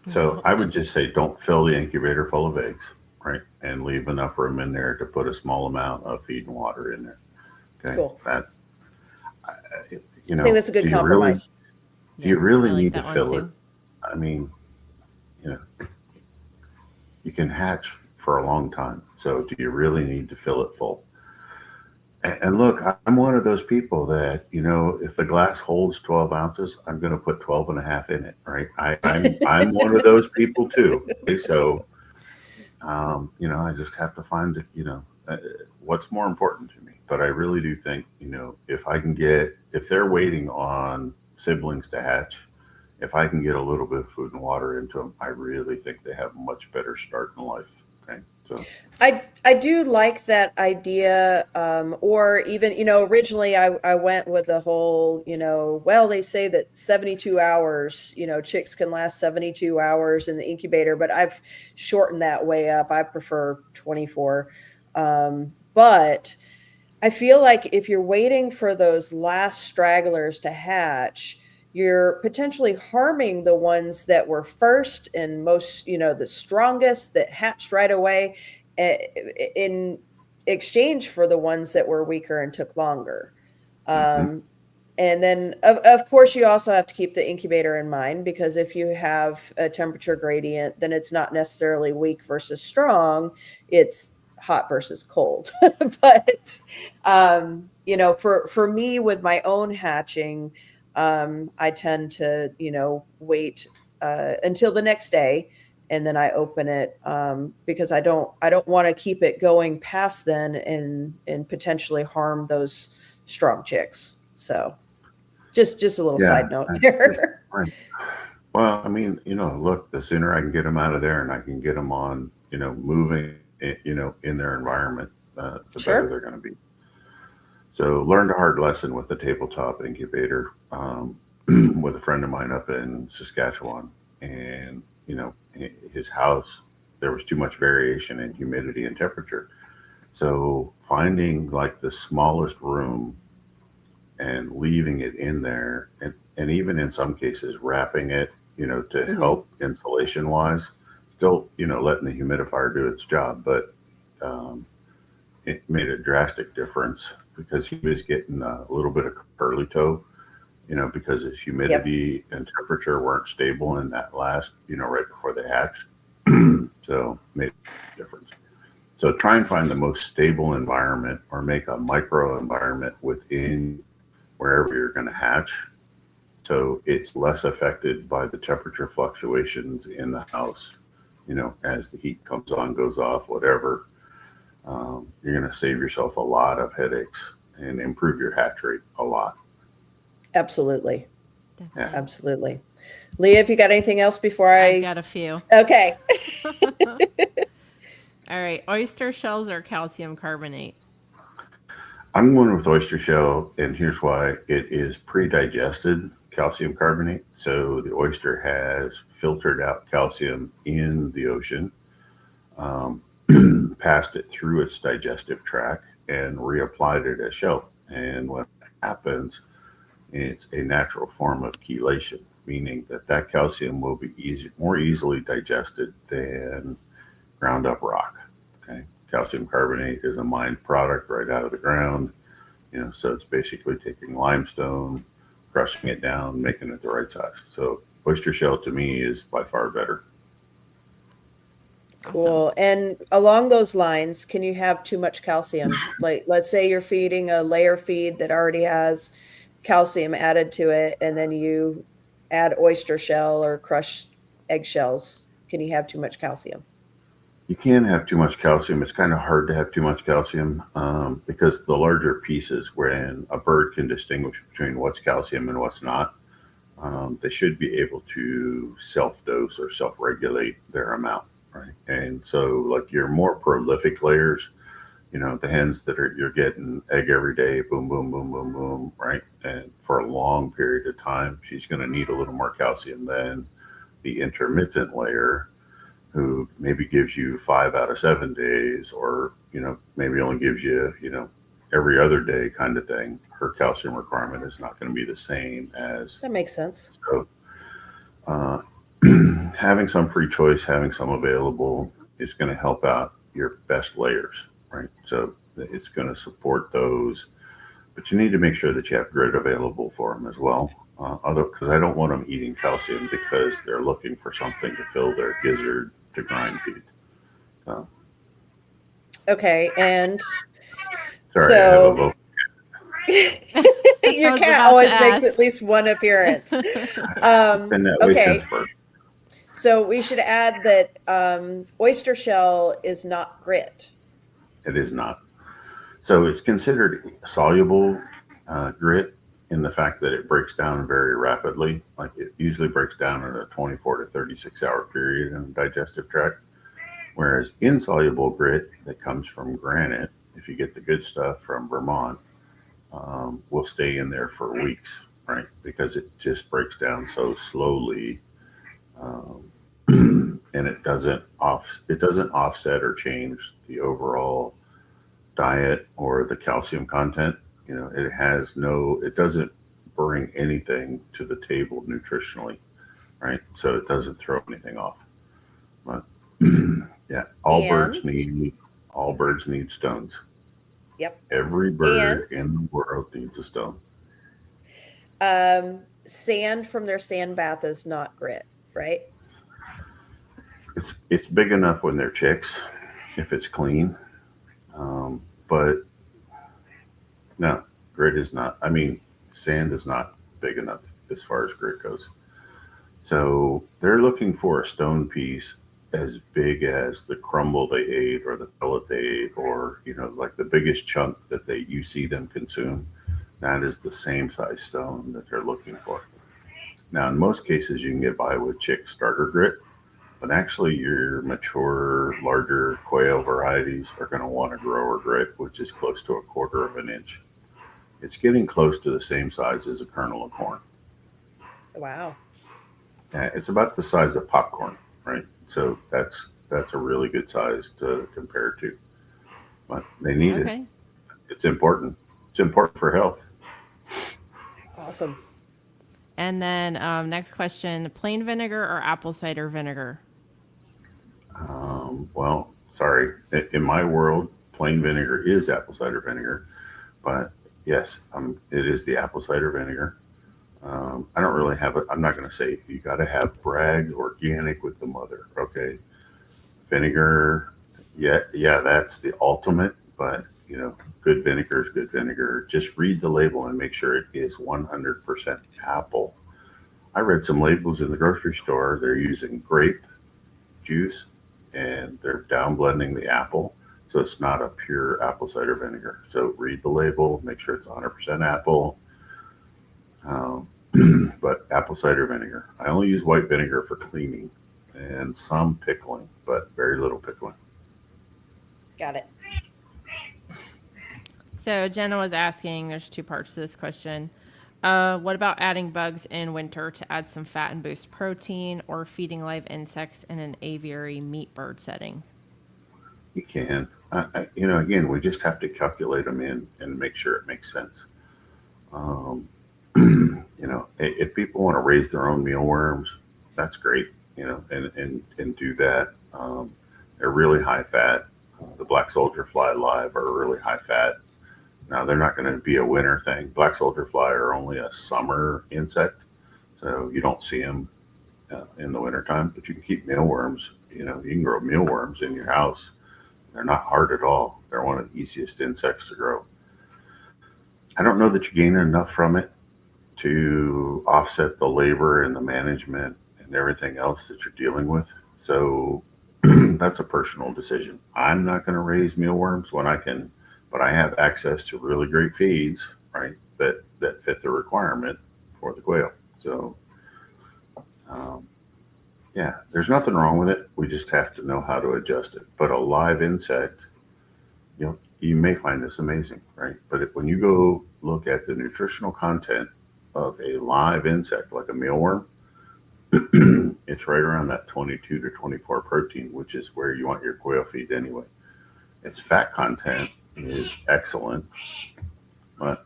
So I would just say, don't fill the incubator full of eggs, right? And leave enough room in there to put a small amount of feed and water in there. Okay. Cool. I think that's a good compromise. Do you really need to fill it? I mean, you can hatch for a long time. So do you really need to fill it full? And look, I'm one of those people that, if the glass holds 12 ounces, I'm going to put 12 and a half in it, right? I'm one of those people too. Okay? So, I just have to find, what's more important to me. But I really do think, if they're waiting on siblings to hatch, if I can get a little bit of food and water into them, I really think they have a much better start in life. Okay. So I do like that idea. Or even, originally I went with the whole, well, they say that 72 hours, chicks can last 72 hours in the incubator, but I've shortened that way up. I prefer 24. But I feel like if you're waiting for those last stragglers to hatch, you're potentially harming the ones that were first and most, the strongest that hatched right away, in exchange for the ones that were weaker and took longer. And then, of course, you also have to keep the incubator in mind, because if you have a temperature gradient, then it's not necessarily weak versus strong. It's hot versus cold. But, for me with my own hatching, I tend to, wait until the next day, and then I open it, because I don't want to keep it going past then and potentially harm those strong chicks. So just a little side note there. Right. Well, I mean, look, the sooner I can get them out of there and I can get them on, moving, in their environment, the better they're going to be. So learned a hard lesson with the tabletop incubator, with a friend of mine up in Saskatchewan, and, his house, there was too much variation in humidity and temperature. So finding like the smallest room and leaving it in there, and even in some cases wrapping it, to help insulation wise, still, letting the humidifier do its job, but it made a drastic difference because he was getting a little bit of curly toe, because his Yep. humidity and temperature weren't stable in that last, right before they hatched. So made a difference. So try and find the most stable environment or make a micro environment within wherever you're going to hatch. So it's less affected by the temperature fluctuations in the house, as the heat comes on, goes off, whatever. You're going to save yourself a lot of headaches and improve your hatch rate a lot. Absolutely. Definitely. Yeah. Absolutely. Leah, if you got anything else before I've got a few. Okay. All right. Oyster shells or calcium carbonate? I'm going with oyster shell, and here's why. It is pre-digested calcium carbonate. So the oyster has filtered out calcium in the ocean, passed it through its digestive tract, and reapplied it as shell. And what happens, it's a natural form of chelation, meaning that calcium will be more easily digested than ground up rock. Okay, calcium carbonate is a mined product right out of the ground. So it's basically taking limestone, crushing it down, making it the right size. So oyster shell to me is by far better. Cool. Awesome. And along those lines, can you have too much calcium? Like, let's say you're feeding a layer feed that already has calcium added to it, and then you add oyster shell or crushed eggshells. Can you have too much calcium? You can have too much calcium. It's kind of hard to have too much calcium because the larger pieces, when a bird can distinguish between what's calcium and what's not, they should be able to self-dose or self-regulate their amount, right? And so, like your more prolific layers, the hens you're getting egg every day, boom, boom, boom, boom, boom, right? And for a long period of time, she's going to need a little more calcium than the intermittent layer, who maybe gives you 5 out of 7 days, or maybe only gives you every other day kind of thing. Her calcium requirement is not going to be the same as. That makes sense. So uh, having some free choice, having some available is going to help out your best layers, right? So it's going to support those, but you need to make sure that you have grit available for them as well. Because I don't want them eating calcium because they're looking for something to fill their gizzard to grind feed. So, Okay. And sorry, I have a so vocal. your was cat about to always makes ask. at least one appearance. It's been that way Okay. since birth. So we should add that oyster shell is not grit. It is not. So it's considered soluble grit in the fact that it breaks down very rapidly. Like it usually breaks down in a 24 to 36 hour period in the digestive tract. Whereas insoluble grit that comes from granite, if you get the good stuff from Vermont, will stay in there for weeks, right? Because it just breaks down so slowly, and it doesn't offset or change the overall diet or the calcium content. It doesn't bring anything to the table nutritionally, right? So it doesn't throw anything off. But yeah, all birds need stones. Yep. Every bird in the world needs a stone. Sand from their sand bath is not grit, right? It's big enough when they're chicks, if it's clean. But no, grit is not. I mean, sand is not big enough as far as grit goes. So they're looking for a stone piece as big as the crumble they ate or the pellet they ate, or like the biggest chunk that you see them consume. That is the same size stone that they're looking for. Now, in most cases, you can get by with chick starter grit, but actually, your mature, larger quail varieties are going to want a grower grit, which is close to 1/4 of an inch. It's getting close to the same size as a kernel of corn. Wow. It's about the size of popcorn, right? So that's a really good size to compare to. But they need it. Okay. It's important. It's important for health. Awesome. And then next question, plain vinegar or apple cider vinegar? Well, sorry. In my world, plain vinegar is apple cider vinegar, but yes, it is the apple cider vinegar. I don't really have it. I'm not going to say you got to have Bragg organic with the mother. Okay, vinegar. Yeah, yeah, that's the ultimate. But good vinegar is good vinegar. Just read the label and make sure it is 100% apple. I read some labels in the grocery store. They're using grape juice and they're down blending the apple. So it's not a pure apple cider vinegar. So read the label, make sure it's 100% apple. Um, but apple cider vinegar. I only use white vinegar for cleaning and some pickling, but very little pickling. Got it. So Jenna was asking, there's two parts to this question. What about adding bugs in winter to add some fat and boost protein, or feeding live insects in an aviary meat bird setting? You can. Again, we just have to calculate them in and make sure it makes sense. Um, if people want to raise their own mealworms, that's great. And do that. They're really high fat. The black soldier fly live are really high fat. Now they're not going to be a winter thing. Black soldier fly are only a summer insect, so you don't see them in the wintertime. But you can keep mealworms. You can grow mealworms in your house. They're not hard at all. They're one of the easiest insects to grow. I don't know that you gain enough from it to offset the labor and the management and everything else that you're dealing with. So that's a personal decision. I'm not going to raise mealworms when I can, but I have access to really great feeds, right? That fit the requirement for the quail. So, um, yeah, there's nothing wrong with it. We just have to know how to adjust it. But a live insect, you may find this amazing, right? But when you go look at the nutritional content of a live insect like a mealworm, it's right around that 22 to 24 protein, which is where you want your quail feed anyway. Its fat content is excellent, but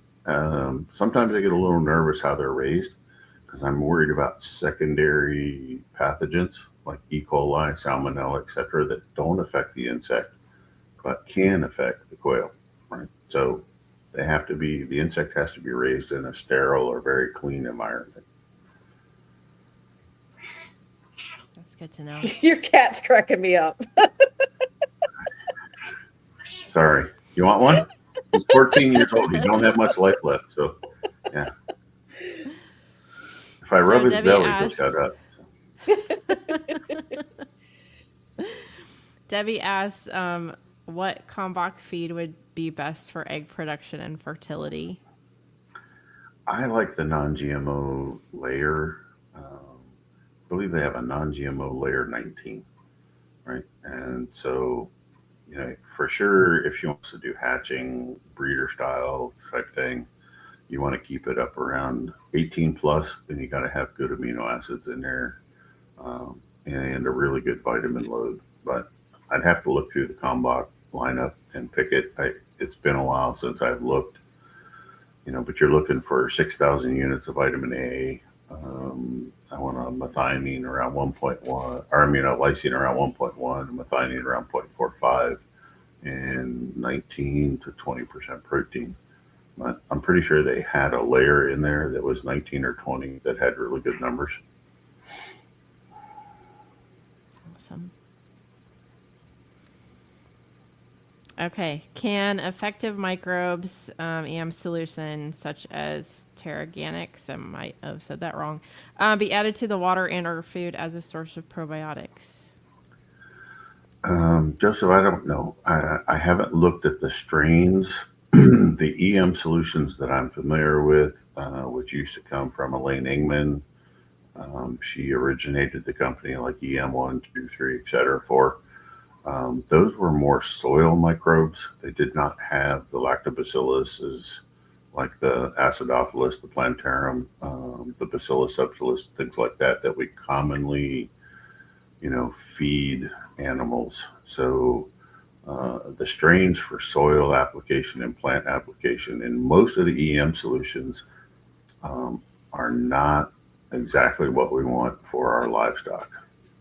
sometimes I get a little nervous how they're raised because I'm worried about secondary pathogens like E. coli, salmonella, etc., that don't affect the insect but can affect the quail, right? So the insect has to be raised in a sterile or very clean environment. That's good to know. Your cat's cracking me up. Sorry. You want one? He's 14 years old. He don't have much life left. So, yeah. If I rub his Debbie belly, asked, he'll shut up. Debbie asks, what Kalmbach feed would be best for egg production and fertility? I like the non-GMO layer. I believe they have a non-GMO layer 19, right? And so, for sure, if she wants to do hatching, breeder style type thing, you want to keep it up around 18 plus, and you got to have good amino acids in there and a really good vitamin load. But I'd have to look through the Kalmbach lineup and pick it. It's been a while since I've looked, but you're looking for 6,000 units of vitamin A. I want a methionine around 1.1, or lysine around 1.1, methionine around 0.45, and 19 to 20% protein. But I'm pretty sure they had a layer in there that was 19 or 20 that had really good numbers. Awesome. Okay. Can effective microbes, EM solution such as Terraganics, I might have said that wrong, be added to the water and or food as a source of probiotics? Joseph, I don't know. I haven't looked at the strains. The EM solutions that I'm familiar with, which used to come from Elaine Ingman, she originated the company like EM1, 2, 3, etc. 4. Those were more soil microbes. They did not have the lactobacillus like the acidophilus, the plantarum, the bacillus subtilis, things like that we commonly, feed animals. So the strains for soil application and plant application in most of the EM solutions are not exactly what we want for our livestock.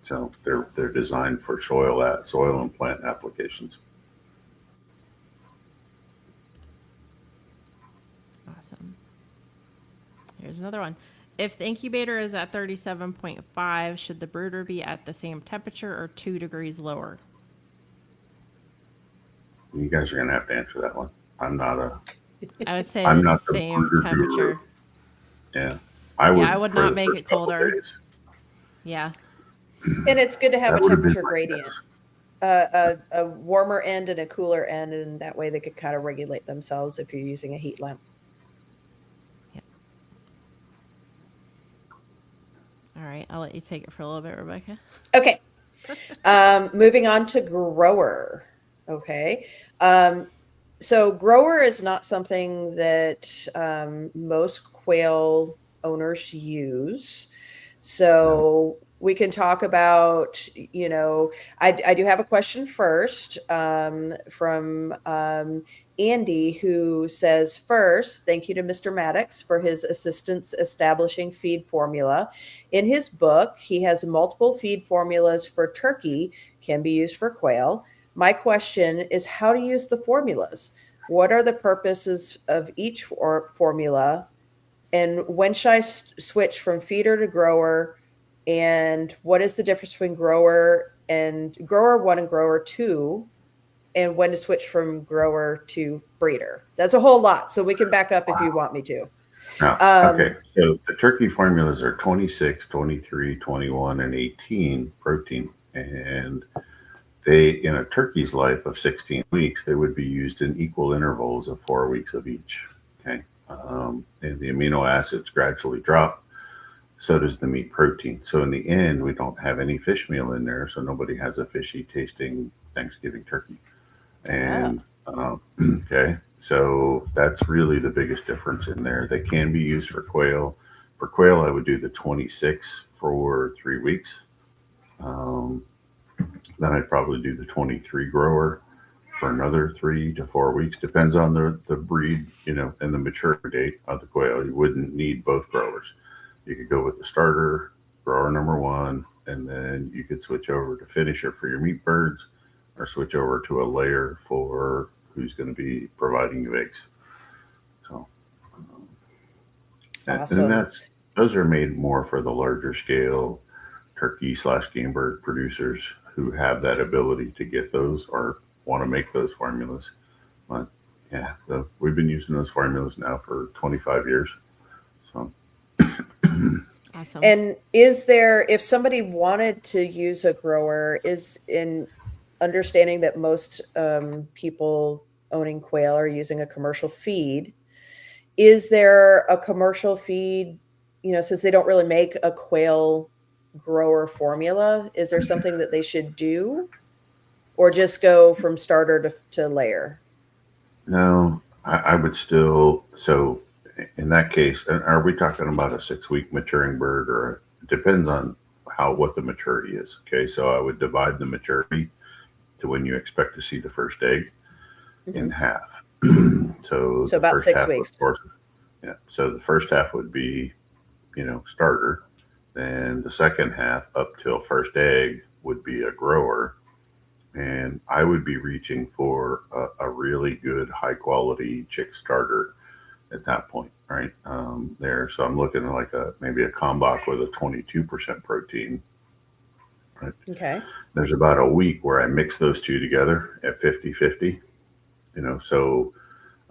So they're designed for soil and plant applications. Awesome. Here's another one. If the incubator is at 37.5, should the brooder be at the same temperature or 2 degrees lower? You guys are going to have to answer that one. I'm not I would the say same brooder temperature. guru. Yeah. I would not for the make first it couple colder. days. Yeah. And it's good to have That a would have been temperature my gradient, guess. a warmer end and a cooler end, and that way they could kind of regulate themselves if you're using a heat lamp. All right, I'll let you take it for a little bit, Rebecca. Okay. Moving on to grower. Okay. So grower is not something that most quail owners use. So we can talk about, I do have a question first from Andy, who says, first, thank you to Mr. Mattocks for his assistance establishing feed formula. In his book, he has multiple feed formulas for turkey, can be used for quail. My question is how to use the formulas. What are the purposes of each formula? And when should I switch from feeder to grower? And what is the difference between grower 1 and grower 2? And when to switch from grower to breeder? That's a whole lot. So we can back up if you want me to. Okay. So the turkey formulas are 26, 23, 21, and 18 protein. And they, in a turkey's life of 16 weeks, they would be used in equal intervals of 4 weeks of each. Okay. And the amino acids gradually drop. So does the meat protein. So in the end, we don't have any fish meal in there. So nobody has a fishy tasting Thanksgiving turkey. And okay, so that's really the biggest difference in there. They can be used for quail. For quail, I would do the 26 for 3 weeks. Then I'd probably do the 23 grower for another 3 to 4 weeks. Depends on the breed, and the maturity date of the quail. You wouldn't need both growers. You could go with the starter, grower number 1, and then you could switch over to finisher for your meat birds, or switch over to a layer for who's going to be providing you eggs. So, awesome. And those are made more for the larger scale turkey/game bird producers who have that ability to get those or want to make those formulas. But yeah, we've been using those formulas now for 25 years. So. Awesome. And if somebody wanted to use a grower, is in understanding that most people owning quail are using a commercial feed, is there a commercial feed, since they don't really make a quail grower formula, is there something that they should do or just go from starter to layer? No, I would still, so in that case, are we talking about a 6-week maturing bird, or it depends on what the maturity is? Okay, so I would divide the maturity to when you expect to see the first egg in half. So about 6 weeks. Of course, yeah. So the first half would be, starter. Then the second half up till first egg would be a grower. And I would be reaching for a really good high quality chick starter at that point, right? There. So I'm looking at maybe a Kalmbach with a 22% protein. Right? Okay. There's about a week where I mix those two together at 50-50. So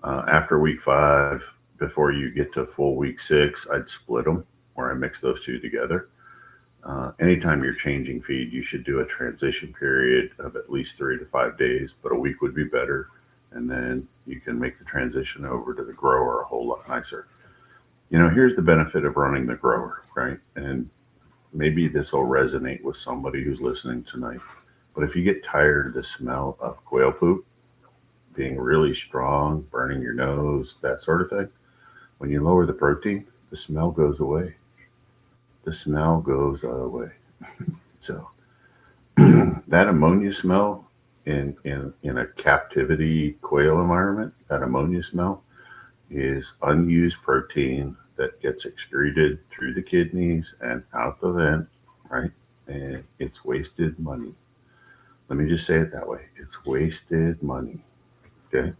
after week 5, before you get to full week 6, I'd split them where I mix those two together. Anytime you're changing feed, you should do a transition period of at least 3 to 5 days, but a week would be better. And then you can make the transition over to the grower a whole lot nicer. Here's the benefit of running the grower, right? And maybe this will resonate with somebody who's listening tonight. But if you get tired of the smell of quail poop being really strong, burning your nose, that sort of thing, when you lower the protein, the smell goes away. The smell goes away. So that ammonia smell in a captivity quail environment, that ammonia smell is unused protein that gets excreted through the kidneys and out the vent, right? and it's wasted money. Let me just say it that way. It's wasted money. Okay.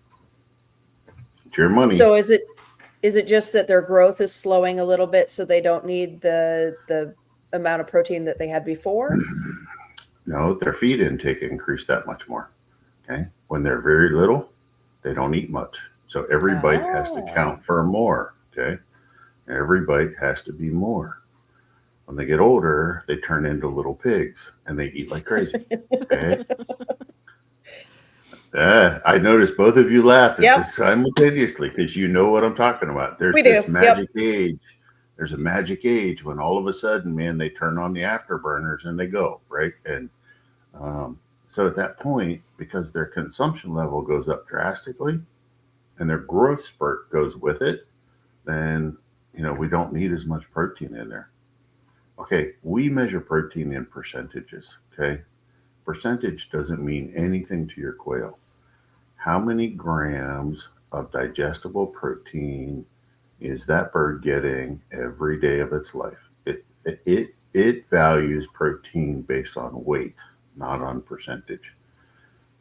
It's your money. So is it just that their growth is slowing a little bit, so they don't need the amount of protein that they had before? No, their feed intake increased that much more. Okay. When they're very little, they don't eat much. So every bite has to count for more. Okay. Every bite has to be more. When they get older, they turn into little pigs and they eat like crazy. Okay. I noticed both of you laughed simultaneously because you know what I'm talking about. There's this magic age. There's a magic age when all of a sudden, man, they turn on the afterburners and they go, right? And so at that point, because their consumption level goes up drastically and their growth spurt goes with it, then, we don't need as much protein in there. Okay, we measure protein in percentages, okay? Percentage doesn't mean anything to your quail. How many grams of digestible protein is that bird getting every day of its life? It values protein based on weight, not on percentage.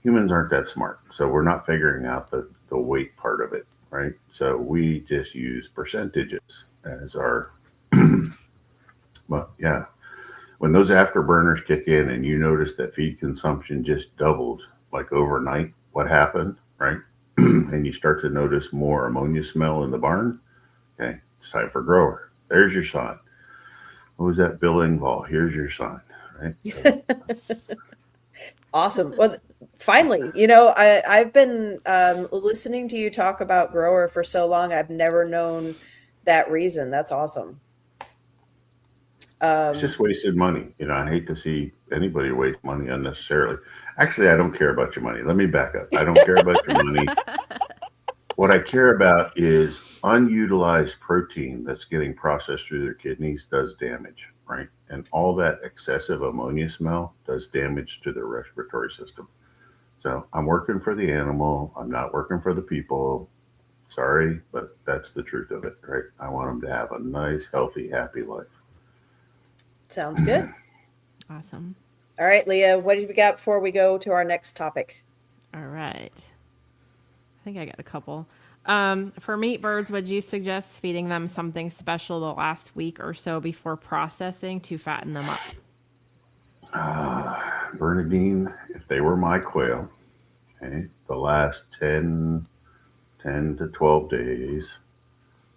Humans aren't that smart, so we're not figuring out the weight part of it, right? So we just use percentages as our, but yeah, when those afterburners kick in and you notice that feed consumption just doubled like overnight, what happened, right? And you start to notice more ammonia smell in the barn, okay, it's time for grower. There's your sign. What was that, Bill Engvall? Here's your sign, right? So. Awesome. Well, finally, I've been listening to you talk about grower for so long. I've never known that reason. That's awesome. It's just wasted money. I hate to see anybody waste money unnecessarily. Actually, I don't care about your money. Let me back up. I don't care about your money. What I care about is unutilized protein that's getting processed through their kidneys does damage, right? And all that excessive ammonia smell does damage to their respiratory system. So I'm working for the animal. I'm not working for the people. Sorry, but that's the truth of it, right? I want them to have a nice, healthy, happy life. Sounds good. Awesome. All right, Leah, what do we got before we go to our next topic? All right. I think I got a couple. For meat birds, would you suggest feeding them something special the last week or so before processing to fatten them up? Bernadine, if they were my quail, okay, the last 10 to 12 days,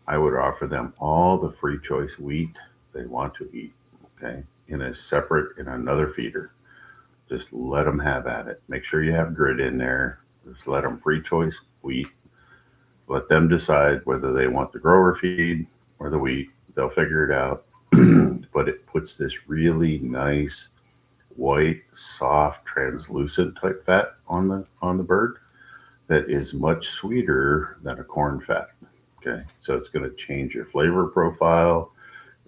I would offer them all the free choice wheat they want to eat, okay, in another feeder. Just let them have at it. Make sure you have grit in there. Just let them free choice wheat. Let them decide whether they want the grower feed or the wheat. They'll figure it out. But it puts this really nice, white, soft, translucent type fat on the bird that is much sweeter than a corn fat. Okay, so it's going to change your flavor profile.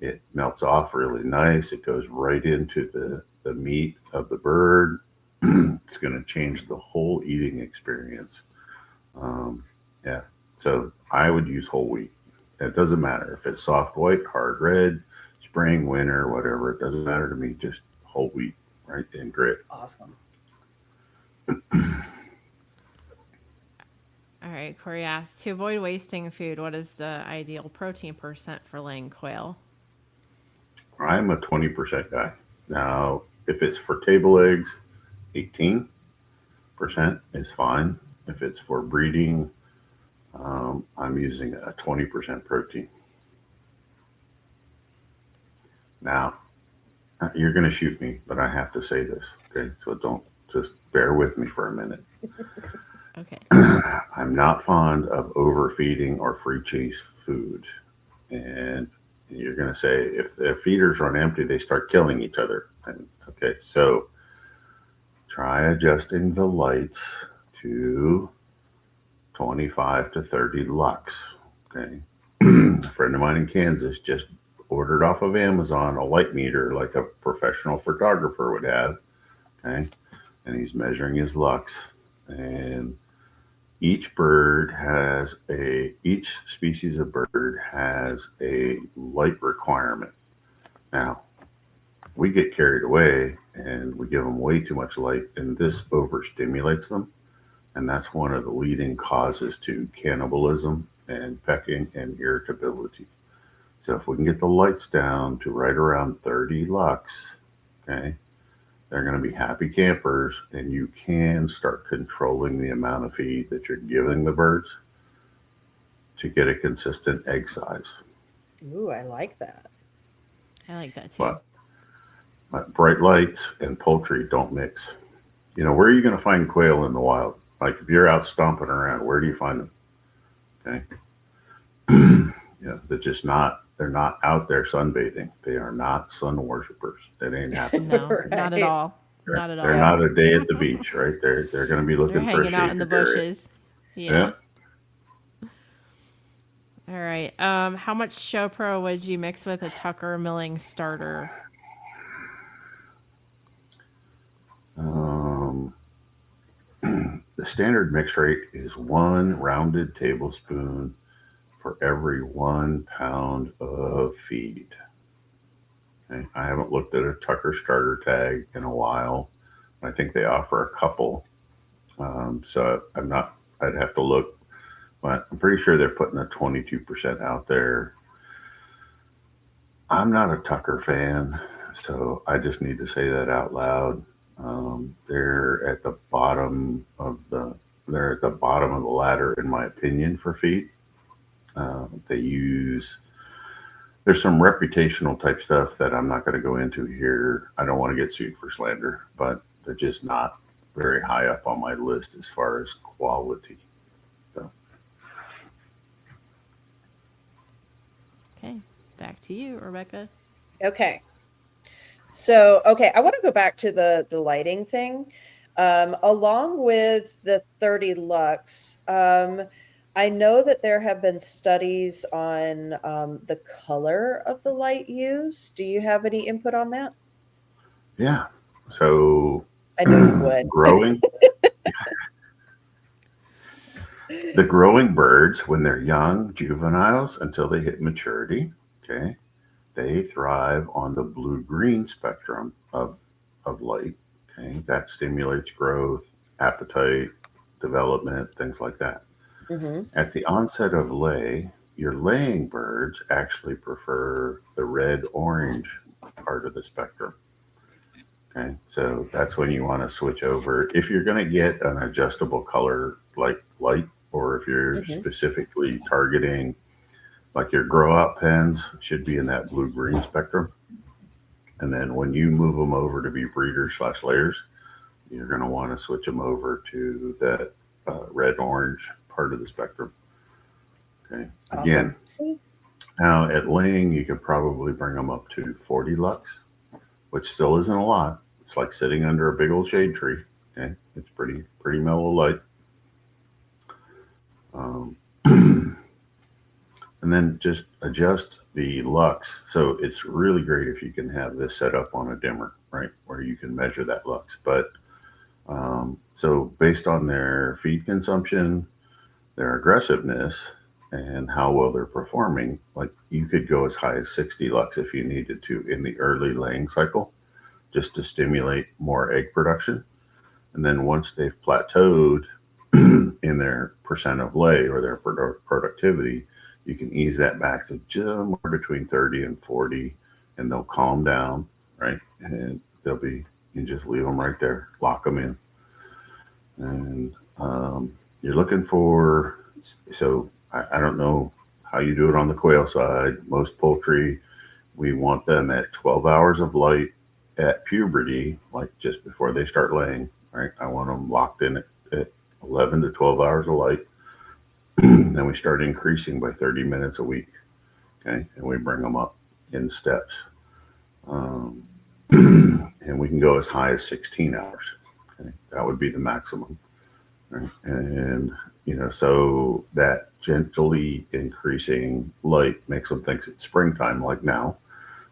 It melts off really nice. It goes right into the meat of the bird. It's going to change the whole eating experience. Yeah, so I would use whole wheat. It doesn't matter if it's soft white, hard red, spring, winter, whatever. It doesn't matter to me. Just whole wheat, right, and grit. Awesome. All right, Corey asks, to avoid wasting food, what is the ideal protein percent for laying quail? I'm a 20% guy. Now, if it's for table eggs, 18% is fine. If it's for breeding, I'm using a 20% protein. Now, you're going to shoot me, but I have to say this, okay? So don't, just bear with me for a minute. Okay. I'm not fond of overfeeding or free chase food. And you're going to say, if their feeders run empty, they start killing each other. And, okay, so try adjusting the lights to 25 to 30 lux. Okay. A friend of mine in Kansas just ordered off of Amazon a light meter like a professional photographer would have. Okay. And he's measuring his lux. And each species of bird has a light requirement. Now, we get carried away and we give them way too much light, and this overstimulates them. And that's one of the leading causes to cannibalism and pecking and irritability. So if we can get the lights down to right around 30 lux, okay, they're going to be happy campers, and you can start controlling the amount of feed that you're giving the birds to get a consistent egg size. Ooh, I like that. I like that too. But bright lights and poultry don't mix. You know, where are you going to find quail in the wild? Like if you're out stomping around, where do you find them? Okay. They're not out there sunbathing. They are not sun worshipers. That ain't happening. No, Right. not at all. They're, Not at all. they're not a day at the beach, right? They're going to be They're looking for a hanging out in the shaded area. bushes. Yeah. All right. How much Showpro would you mix with a Tucker milling starter? The standard mix rate is 1 rounded tablespoon for every 1 pound of feed. Okay. I haven't looked at a Tucker starter tag in a while. I think they offer a couple. So I'd have to look, but I'm pretty sure they're putting a 22% out there. I'm not a Tucker fan, so I just need to say that out loud. They're at the bottom of the ladder, in my opinion, for feed. There's some reputational type stuff that I'm not going to go into here. I don't want to get sued for slander, but they're just not very high up on my list as far as quality. So. Okay. Back to you, Rebecca. Okay. So, I want to go back to the lighting thing. Along with the 30 lux, I know that there have been studies on the color of the light used. Do you have any input on that? Yeah. So I know you would. Growing. The growing birds, when they're young, juveniles, until they hit maturity, okay, they thrive on the blue-green spectrum of light. Okay, that stimulates growth, appetite, development, things like that. Mm-hmm. At the onset of lay, your laying birds actually prefer the red-orange part of the spectrum. Okay, so that's when you want to switch over. If you're going to get an adjustable color like light, or if you're specifically targeting, like your grow out pens should be in that blue-green spectrum. And then when you move them over to be breeders/layers, you're going to want to switch them over to that red-orange part of the spectrum. Okay. Awesome. Again, See? now at laying, you could probably bring them up to 40 lux, which still isn't a lot. It's like sitting under a big old shade tree. Okay. It's pretty mellow light. And then just adjust the lux. So it's really great if you can have this set up on a dimmer, right, where you can measure that lux. But so based on their feed consumption, their aggressiveness, and how well they're performing, like you could go as high as 60 lux if you needed to in the early laying cycle, just to stimulate more egg production. And then once they've plateaued in their percent of lay or their productivity, you can ease that back to somewhere between 30 and 40, and they'll calm down, right? And you can just leave them right there, lock them in. And you're looking for, so I don't know how you do it on the quail side. Most poultry, we want them at 12 hours of light at puberty, like just before they start laying, right? I want them locked in at 11 to 12 hours of light. Then we start increasing by 30 minutes a week, okay? And we bring them up in steps. And we can go as high as 16 hours. Okay? That would be the maximum, right? And, so that gently increasing light makes them think it's springtime like now,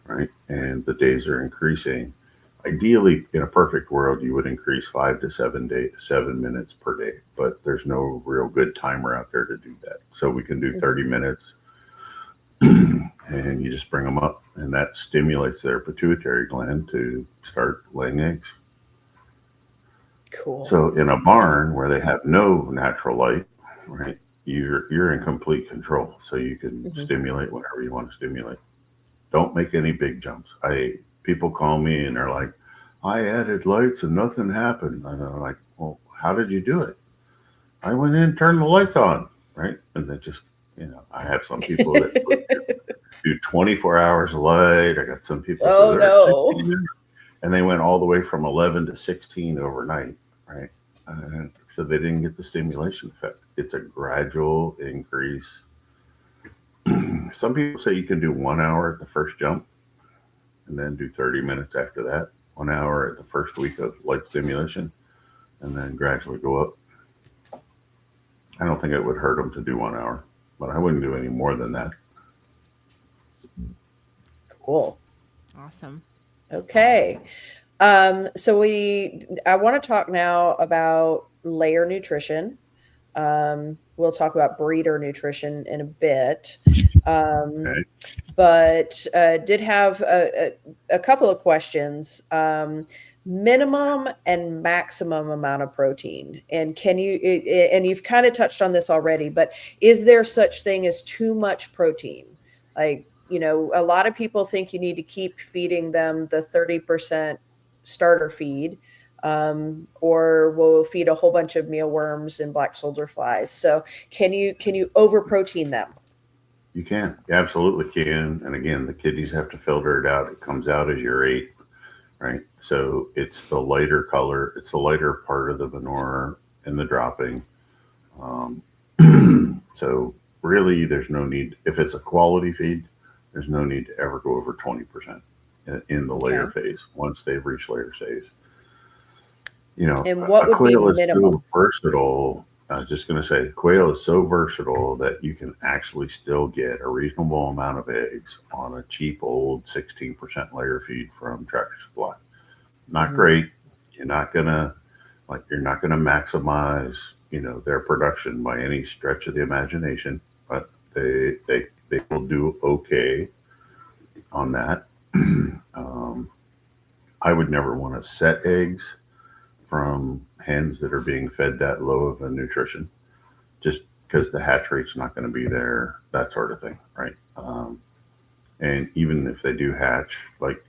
right? And the days are increasing. Ideally, in a perfect world, you would increase 5 to 7 minutes per day, but there's no real good timer out there to do that. So we can do 30 minutes. And and you just bring them up, and that stimulates their pituitary gland to start laying eggs. Cool. So in a barn where they have no natural light, right, you're in complete control. So you can stimulate whenever you want to stimulate. Don't make any big jumps. People call me and they're like, I added lights and nothing happened. And I'm like, well, how did you do it? I went in and turned the lights on, right? And then just, I have some people that do 24 hours of light. I got some people Oh, no. 16 minutes, and they went all the way from 11 to 16 overnight, right? So they didn't get the stimulation effect. It's a gradual increase. Some people say you can do 1 hour at the first jump and then do 30 minutes after that, 1 hour at the first week of light stimulation, and then gradually go up. I don't think it would hurt them to do 1 hour, but I wouldn't do any more than that. Cool. Awesome. Okay. So I want to talk now about layer nutrition. We'll talk about breeder nutrition in a bit. Okay. But did have a couple of questions. Minimum and maximum amount of protein. And and you've kind of touched on this already, but is there such thing as too much protein? Like, a lot of people think you need to keep feeding them the 30% starter feed, or we'll feed a whole bunch of mealworms and black soldier flies. So can you over protein them? You can. You absolutely can. And again, the kidneys have to filter it out. It comes out as urate, right? So it's the lighter color. It's the lighter part of the manure in the dropping. So really, there's no need. If it's a quality feed, there's no need to ever go over 20% in the layer phase once they've reached layer phase. And what would be quail is minimum? so versatile. I was just going to say, quail is so versatile that you can actually still get a reasonable amount of eggs on a cheap old 16% layer feed from Tractor Supply. Not great. You're not gonna maximize, their production by any stretch of the imagination, but they will do okay on that. I would never want to set eggs from hens that are being fed that low of a nutrition, just because the hatch rate's not going to be there, that sort of thing, right? And even if they do hatch, like,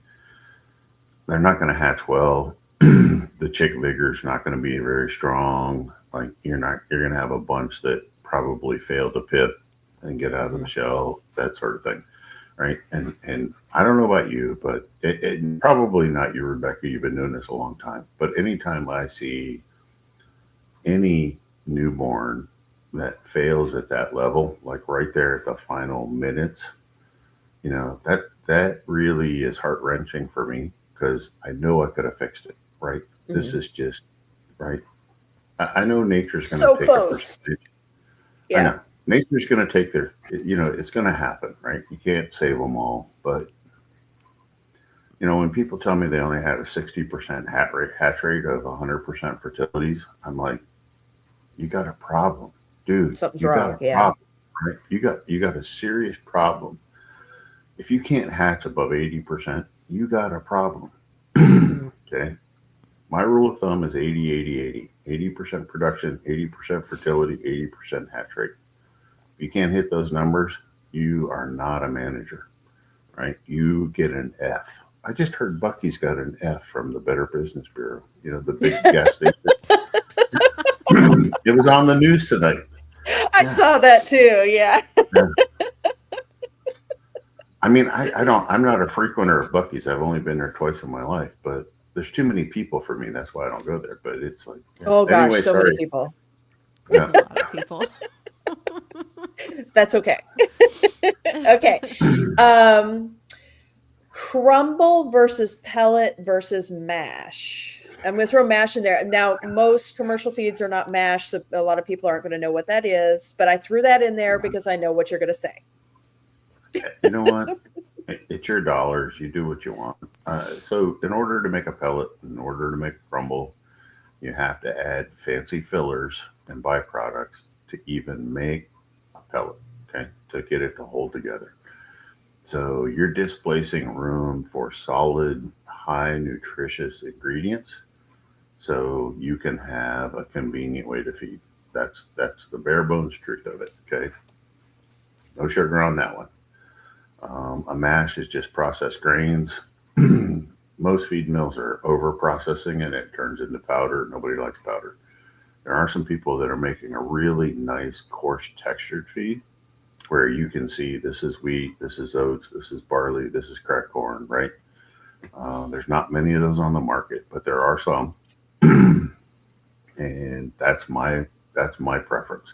they're not going to hatch well. The chick vigor is not going to be very strong. Like, you're going to have a bunch that probably fail to pip and get out of the shell, that sort of thing, right? And I don't know about you, but it probably not you, Rebecca. You've been doing this a long time. But anytime I see any newborn that fails at that level, like right there at the final minutes, that really is heart-wrenching for me, because I know I could have fixed it, right? This is just, right? I know nature's going to take a percentage. I know. Nature's going to take it's going to happen, right? You can't save them all. But, when people tell me they only had a 60% hatch rate of 100% fertilities, I'm like, you got a problem, dude. Something's you wrong. Got a problem, right? You got a serious problem. If you can't hatch above 80%, you got a problem. Okay. My rule of thumb is 80, 80, 80. 80% production, 80% fertility, 80% hatch rate. If you can't hit those numbers, you are not a manager, right? You get an F. I just heard Bucky's got an F from the Better Business Bureau, the big gas station. It was on the news tonight. I saw that too. Yeah. I mean, I'm not a frequenter of Bucky's. I've only been there twice in my life, but there's too many people for me. That's why I don't go there. But it's like, oh gosh, anyway, so many people. Yeah. A lot of people. That's okay. Okay. Crumble versus pellet versus mash. I'm going to throw mash in there. Now, most commercial feeds are not mash, so a lot of people aren't going to know what that is, but I threw that in there because I know what you're going to say. You know what? It's your dollars. You do what you want. So in order to make a pellet, in order to make a crumble, you have to add fancy fillers and byproducts to even make a pellet, okay, to get it to hold together. So you're displacing room for solid, high nutritious ingredients so you can have a convenient way to feed. That's the bare bones truth of it. Okay. No sugar on that one. A mash is just processed grains. Most feed mills are over processing and it turns into powder. Nobody likes powder. There are some people that are making a really nice coarse textured feed where you can see this is wheat, this is oats, this is barley, this is cracked corn, right? There's not many of those on the market, but there are some, and that's my preference.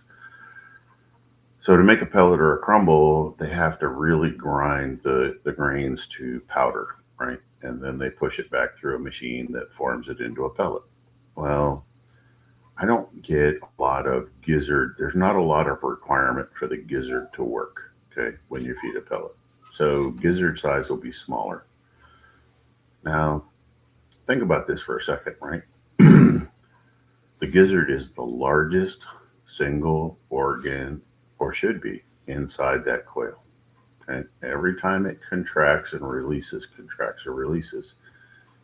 So to make a pellet or a crumble, they have to really grind the grains to powder, right? And then they push it back through a machine that forms it into a pellet. Well, I don't get a lot of gizzard. There's not a lot of requirement for the gizzard to work, okay, when you feed a pellet. So gizzard size will be smaller. Now, think about this for a second, right? The gizzard is the largest single organ, or should be, inside that quail. Okay? Every time it contracts and releases, contracts or releases,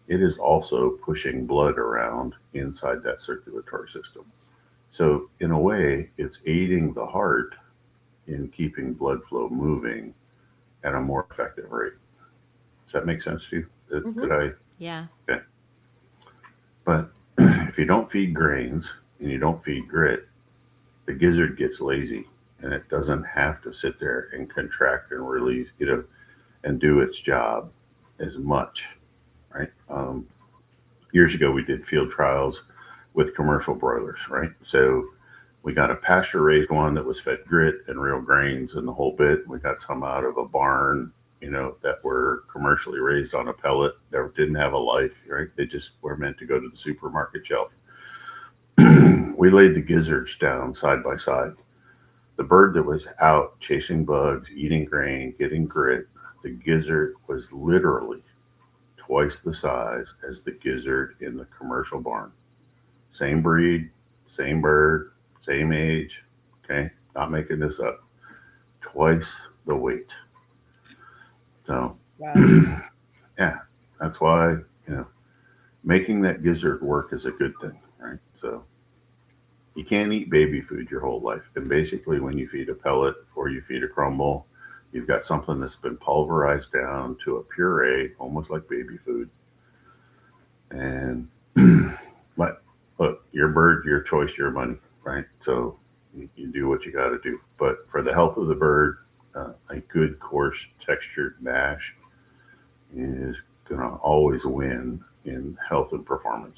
it is also pushing blood around inside that circulatory system. So, in a way, it's aiding the heart in keeping blood flow moving at a more effective rate. Does that make sense to you? Did I? Yeah. Okay. But if you don't feed grains and you don't feed grit, the gizzard gets lazy and it doesn't have to sit there and contract and release, and do its job as much, right? Years ago, we did field trials with commercial broilers, right? So we got a pasture raised one that was fed grit and real grains and the whole bit. We got some out of a barn, that were commercially raised on a pellet that didn't have a life, right? They just were meant to go to the supermarket shelf. We laid the gizzards down side by side. The bird that was out chasing bugs, eating grain, getting grit, the gizzard was literally twice the size as the gizzard in the commercial barn. Same breed, same bird, same age. Okay, not making this up. Twice the weight. So, Wow. yeah, that's why, making that gizzard work is a good thing, right? So, you can't eat baby food your whole life. And basically, when you feed a pellet or you feed a crumble, you've got something that's been pulverized down to a puree, almost like baby food. And, but look, your bird, your choice, your money, right? So, you do what you got to do. But for the health of the bird, a good coarse textured mash is going to always win in health and performance.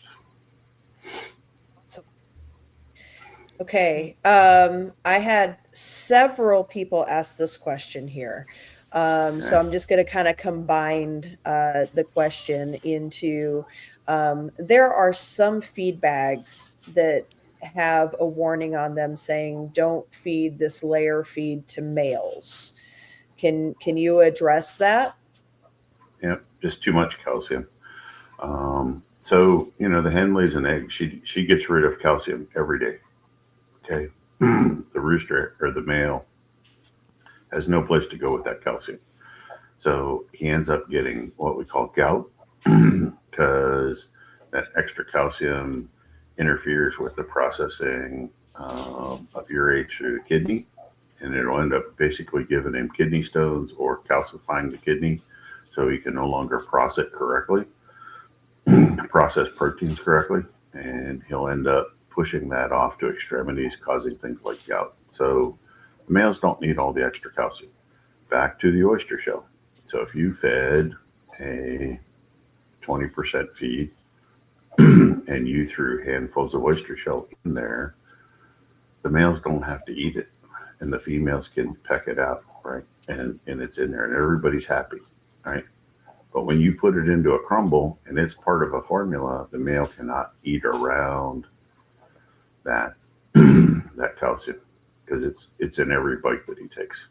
Okay. I had several people ask this question here. So I'm just going to kind of combine the question into there are some feed bags that have a warning on them saying don't feed this layer feed to males. Can you address that? Yeah, just too much calcium. So the hen lays an egg. She gets rid of calcium every day. Okay, the rooster or the male has no place to go with that calcium. So he ends up getting what we call gout because that extra calcium interferes with the processing of urate through the kidney, and it'll end up basically giving him kidney stones or calcifying the kidney so he can no longer process proteins correctly, and he'll end up pushing that off to extremities, causing things like gout. So males don't need all the extra calcium. Back to the oyster shell. So if you fed a 20% feed and you threw handfuls of oyster shell in there, the males don't have to eat it and the females can peck it out, right? And it's in there and everybody's happy, right? But when you put it into a crumble and it's part of a formula, the male cannot eat around that that calcium because it's in every bite that he takes.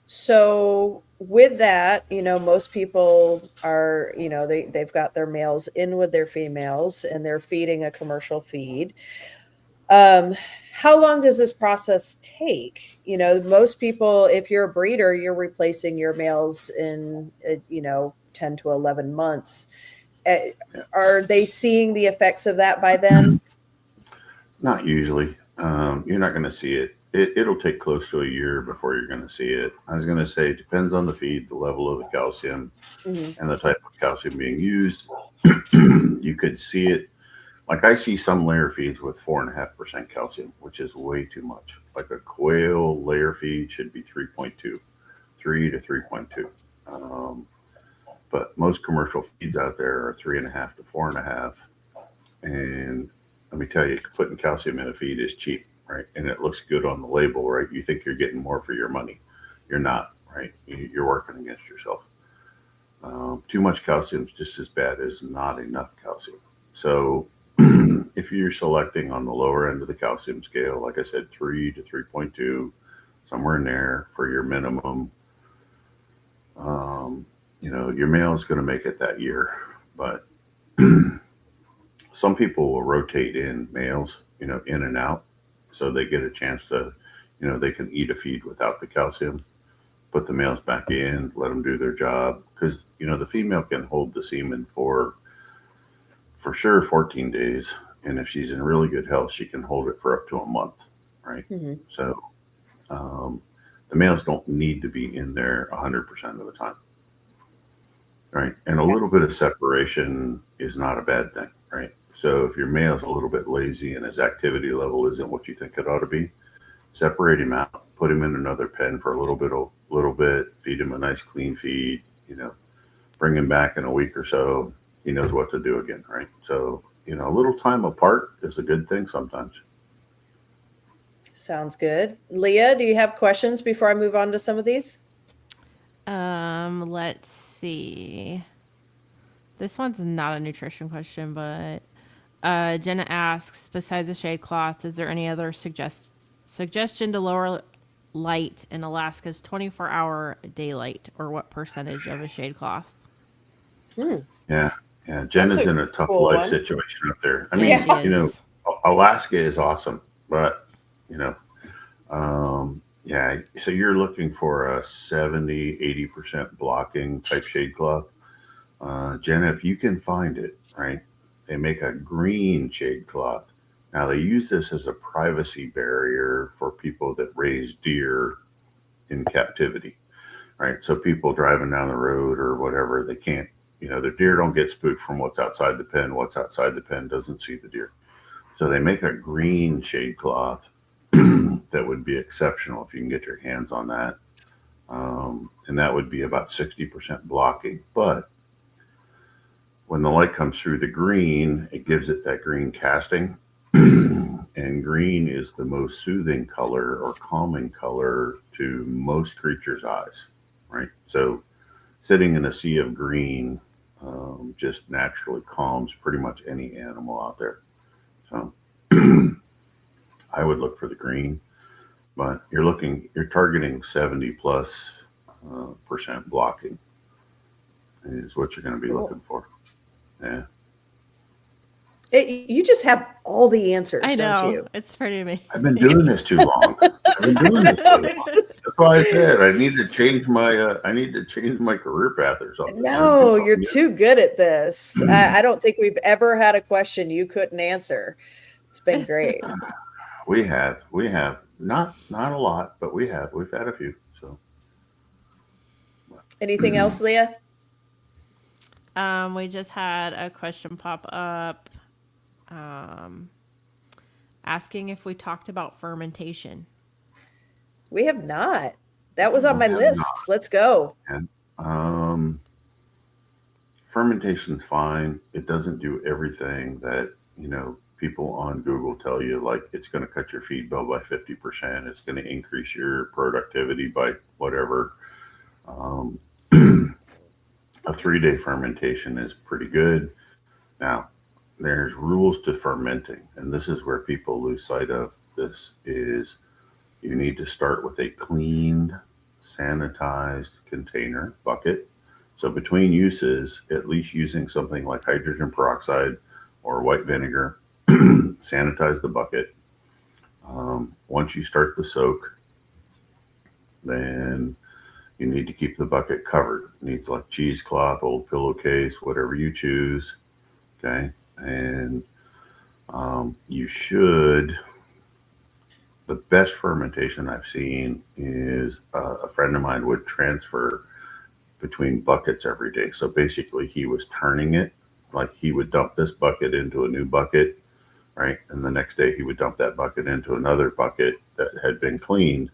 So with that, most people are, they've got their males in with their females and they're feeding a commercial feed. how long does this process take? You know, most people, if you're a breeder, you're replacing your males in, 10 to 11 months. Are they seeing the effects of that by then? Not usually. You're not going to see it. It'll take close to a year before you're going to see it. I was going to say it depends on the feed, the level of the calcium, and the type of calcium being used. You could see it. Like I see some layer feeds with 4.5% calcium, which is way too much. Like a quail layer feed should be 3.2, 3 to 3.2. But most commercial feeds out there are 3.5 to 4.5. And let me tell you, putting calcium in a feed is cheap, right? And it looks good on the label, right? You think you're getting more for your money. You're not, right? You're working against yourself. Too much calcium is just as bad as not enough calcium. So if you're selecting on the lower end of the calcium scale, like I said, 3 to 3.2, somewhere in there for your minimum, your male is going to make it that year. But some people will rotate in males, in and out, so they get a chance to, they can eat a feed without the calcium, put the males back in, let them do their job. Because, the female can hold the semen for sure 14 days. And if she's in really good health, she can hold it for up to a month, right? So the males don't need to be in there 100% of the time, right? And a little bit of separation is not a bad thing, right? So if your male's a little bit lazy and his activity level isn't what you think it ought to be, separate him out, put him in another pen for a little bit, feed him a nice clean feed, bring him back in a week or so. He knows what to do again, right? So, a little time apart is a good thing sometimes. Sounds good. Leah, do you have questions before I move on to some of these? Let's see. This one's not a nutrition question, but Jenna asks, besides the shade cloth, is there any other suggestion to lower light in Alaska's 24-hour daylight, or what percentage of a shade cloth? Yeah. Jenna's in a tough life situation up there. I mean, Alaska is awesome, but, so you're looking for a 70, 80% blocking type shade cloth. Jenna, if you can find it, right, they make a green shade cloth. Now, they use this as a privacy barrier for people that raise deer in captivity, right? So people driving down the road or whatever, they can't, the deer don't get spooked from what's outside the pen. What's outside the pen doesn't see the deer. So they make a green shade cloth that would be exceptional if you can get your hands on that. And that would be about 60% blocking. But when the light comes through the green, it gives it that green casting. And green is the most soothing color or calming color to most creatures' eyes, right? So sitting in a sea of green just naturally calms pretty much any animal out there. So I would look for the green, but you're targeting 70 plus percent blocking is what you're going to be looking for. Yeah. You just have all the answers, don't you? It's pretty amazing. I've been doing this too long. That's why I said I need to change my career path or something. No, you're too good at this. I don't think we've ever had a question you couldn't answer. It's been great. We have not a lot, but we've had a few. So anything else, Leah? We just had a question pop up asking if we talked about fermentation. We have not. That was on my list. Let's go. And fermentation's fine. It doesn't do everything that, people on Google tell you, like it's going to cut your feed bill by 50%. It's going to increase your productivity by whatever. A 3-day fermentation is pretty good. Now, there's rules to fermenting, and this is where people lose sight of this is you need to start with a cleaned, sanitized container bucket. So between uses, at least using something like hydrogen peroxide or white vinegar, sanitize the bucket. Once you start the soak, then you need to keep the bucket covered. It needs like cheesecloth, old pillowcase, whatever you choose. Okay. And you should, the best fermentation I've seen is a friend of mine would transfer between buckets every day. So basically, he was turning it, like he would dump this bucket into a new bucket, right? And the next day he would dump that bucket into another bucket that had been cleaned.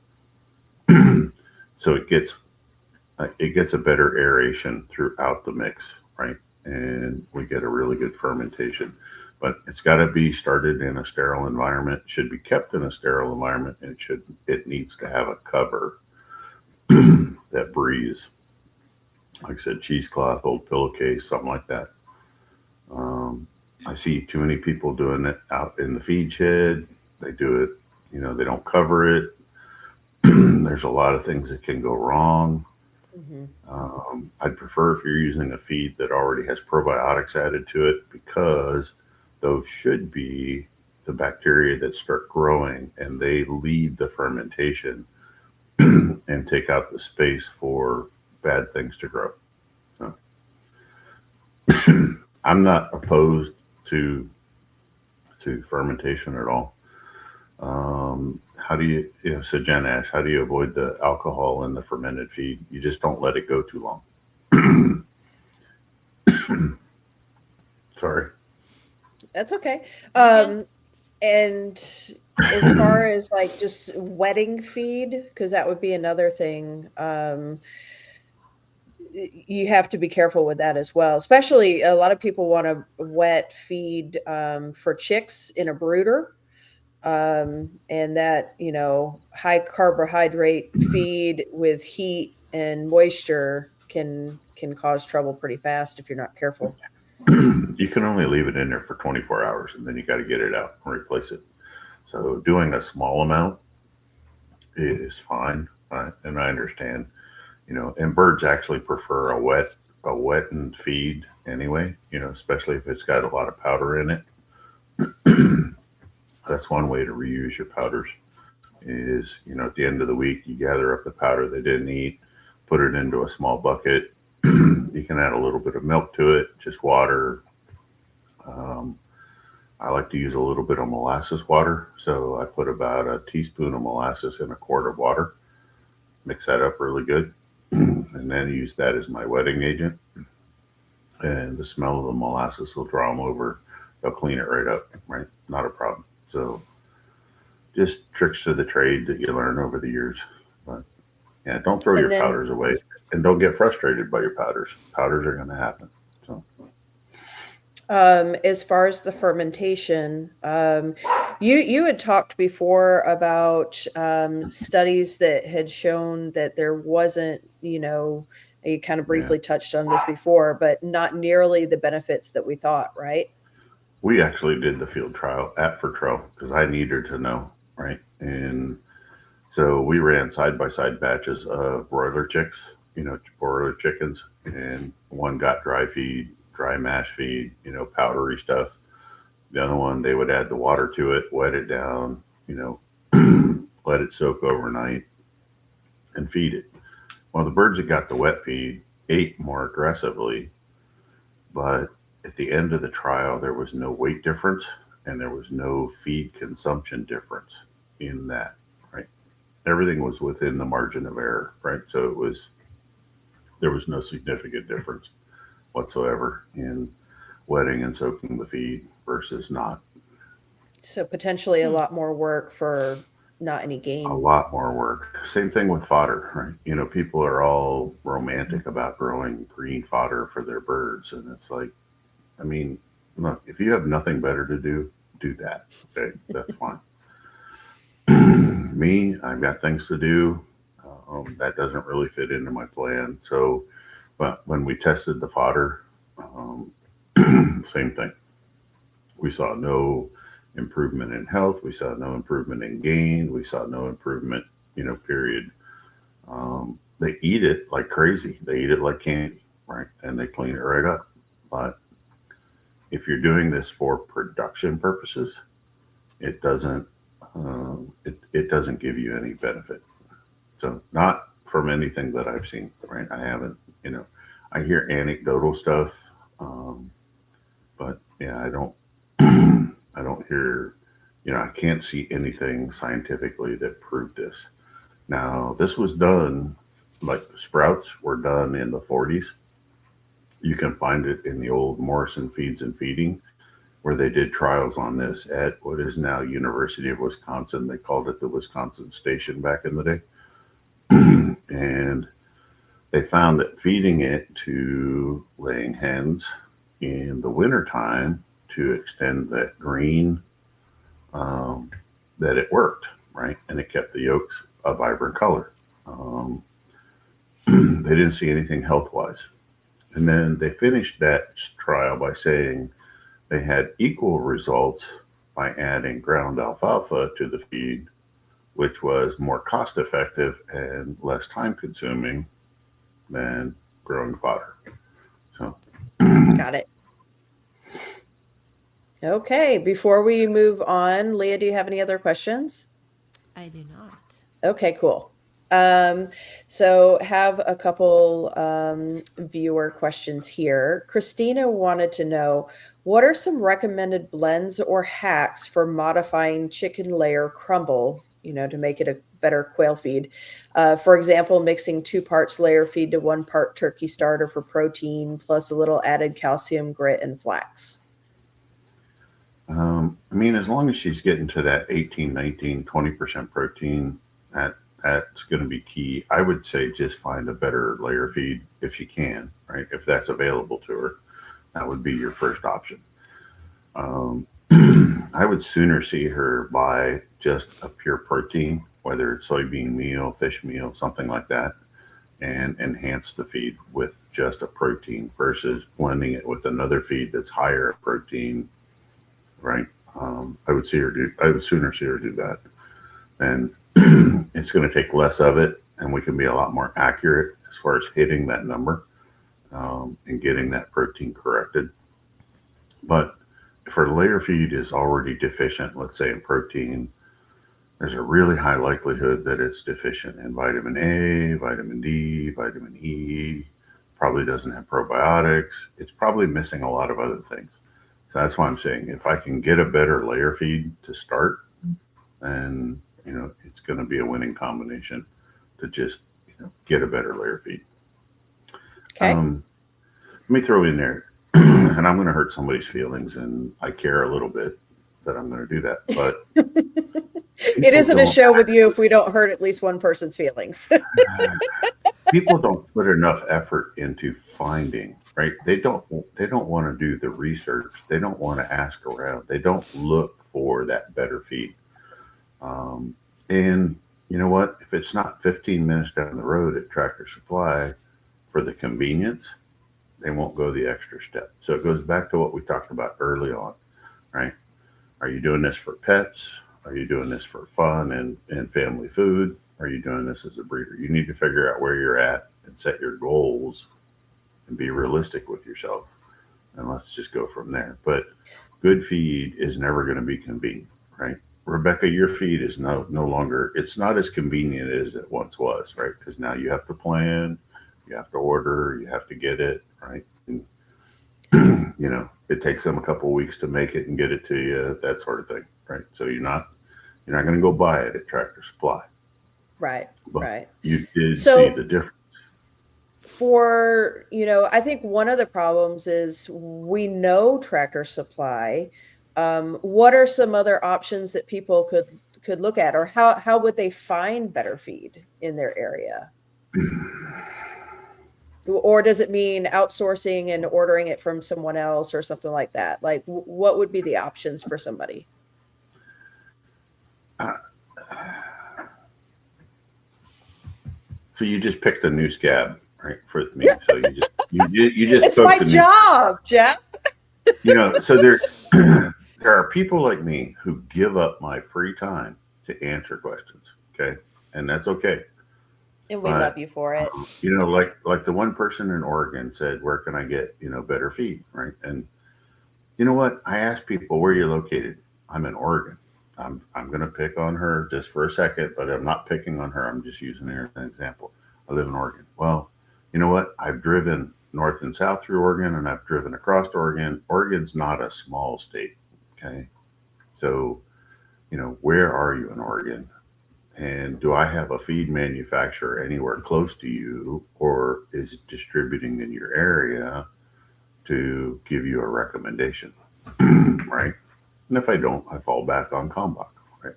So it gets a better aeration throughout the mix, right? And we get a really good fermentation. But it's got to be started in a sterile environment, should be kept in a sterile environment, and it needs to have a cover that breathes. Like I said, cheesecloth, old pillowcase, something like that. I see too many people doing it out in the feed shed. They do it, they don't cover it. There's a lot of things that can go wrong. I'd prefer if you're using a feed that already has probiotics added to it, because those should be the bacteria that start growing, and they lead the fermentation and take out the space for bad things to grow. So I'm not opposed to fermentation at all. How do you, so Jen asked, how do you avoid the alcohol in the fermented feed? You just don't let it go too long. Sorry. That's okay. And as far as like just wetting feed, because that would be another thing, you have to be careful with that as well. Especially a lot of people want to wet feed for chicks in a brooder. And that, high carbohydrate feed with heat and moisture can cause trouble pretty fast if you're not careful. You can only leave it in there for 24 hours, and then you got to get it out and replace it. So doing a small amount is fine, right? And I understand, and birds actually prefer a wettened feed anyway, especially if it's got a lot of powder in it. That's one way to reuse your powders is, at the end of the week, you gather up the powder they didn't eat, put it into a small bucket. You can add a little bit of milk to it, just water. I like to use a little bit of molasses water. So I put about a teaspoon of molasses in a quart of water, mix that up really good, and then use that as my wetting agent. And the smell of the molasses will draw them over. They'll clean it right up, right? Not a problem. So just tricks to the trade that you learn over the years. But yeah, don't throw your powders away, and don't get frustrated by your powders. Powders are going to happen. So as far as the fermentation, you had talked before about studies that had shown that there wasn't, you kind of briefly touched on this before, but not nearly the benefits that we thought, right? We actually did the field trial at Fertrell because I needed to know, right? And so we ran side-by-side batches of broiler chicks, broiler chickens, and one got dry feed, dry mash feed, powdery stuff. The other one, they would add the water to it, wet it down, let it soak overnight and feed it. Well, the birds that got the wet feed ate more aggressively, but at the end of the trial, there was no weight difference and there was no feed consumption difference in that, right? Everything was within the margin of error, right? So there was no significant difference whatsoever in wetting and soaking the feed versus not. So potentially a lot more work for not any gain. A lot more work. Same thing with fodder, right? People are all romantic about growing green fodder for their birds. And it's like, look, if you have nothing better to do that. Okay, that's fine. Me, I've got things to do. That doesn't really fit into my plan. So, but when we tested the fodder, same thing. We saw no improvement in health. We saw no improvement in gain. We saw no improvement, period. They eat it like crazy. They eat it like candy, right? And they clean it right up. But if you're doing this for production purposes, it doesn't it doesn't give you any benefit. So not from anything that I've seen, right? I haven't, I hear anecdotal stuff, but yeah, I don't, I don't hear, I can't see anything scientifically that proved this. Now, this was done, like sprouts were done in the 40s. You can find it in the old Morrison Feeds and Feeding, where they did trials on this at what is now University of Wisconsin. They called it the Wisconsin Station back in the day. And they found that feeding it to laying hens in the wintertime to extend that green, that it worked, right? And it kept the yolks a vibrant color. They didn't see anything health-wise. And then they finished that trial by saying they had equal results by adding ground alfalfa to the feed, which was more cost effective and less time consuming than growing fodder. So, got it. Okay, before we move on, Leah, do you have any other questions? I do not. Okay, cool. So have a couple viewer questions here. Christina wanted to know, what are some recommended blends or hacks for modifying chicken layer crumble, to make it a better quail feed? For example, mixing 2 parts layer feed to 1 part turkey starter for protein, plus a little added calcium, grit, and flax. I mean, as long as she's getting to that 18, 19, 20% protein, that's going to be key. I would say just find a better layer feed if she can, right? If that's available to her, that would be your first option. I would sooner see her buy just a pure protein, whether it's soybean meal, fish meal, something like that, and enhance the feed with just a protein versus blending it with another feed that's higher protein, right? I would sooner see her do that. And it's going to take less of it, and we can be a lot more accurate as far as hitting that number, and getting that protein corrected. But if our layer feed is already deficient, let's say in protein, there's a really high likelihood that it's deficient in vitamin A, vitamin D, vitamin E, probably doesn't have probiotics. It's probably missing a lot of other things. So that's why I'm saying if I can get a better layer feed to start, then it's going to be a winning combination to just get a better layer feed. Okay. Let me throw in there, and I'm going to hurt somebody's feelings, and I care a little bit that I'm going to do that. But it isn't a show with you if we don't hurt at least one person's feelings. People don't put enough effort into finding, right? They don't want to do the research. They don't want to ask around. They don't look for that better feed. And you know what? If it's not 15 minutes down the road at Tractor Supply for the convenience, they won't go the extra step. So it goes back to what we talked about early on, right? Are you doing this for pets? Are you doing this for fun and family food? Are you doing this as a breeder? You need to figure out where you're at and set your goals and be realistic with yourself. And let's just go from there. But good feed is never going to be convenient, right? Rebecca, your feed is no longer, it's not as convenient as it once was, right? Because now you have to plan, you have to order, you have to get it, right? And, it takes them a couple of weeks to make it and get it to you, that sort of thing, right? So you're not going to go buy it at Tractor Supply. Right, but right. You did see the difference. For, I think one of the problems is we know Tractor Supply. What are some other options that people could look at, or how would they find better feed in their area? Or does it mean outsourcing and ordering it from someone else or something like that? Like, what would be the options for somebody? So you just picked a new scab, right, for me. So you just it's my job, Jeff. So there are people like me who give up my free time to answer questions. Okay, and that's okay. And we love you for it. Like the one person in Oregon said, where can I get, better feed, right? And you know what? I asked people, where are you located? I'm in Oregon. I'm going to pick on her just for a second, but I'm not picking on her. I'm just using her as an example. I live in Oregon. Well, you know what? I've driven north and south through Oregon, and I've driven across Oregon. Oregon's not a small state. Okay. So, where are you in Oregon? And do I have a feed manufacturer anywhere close to you, or is it distributing in your area to give you a recommendation? Right. And if I don't, I fall back on Kalmbach. Right.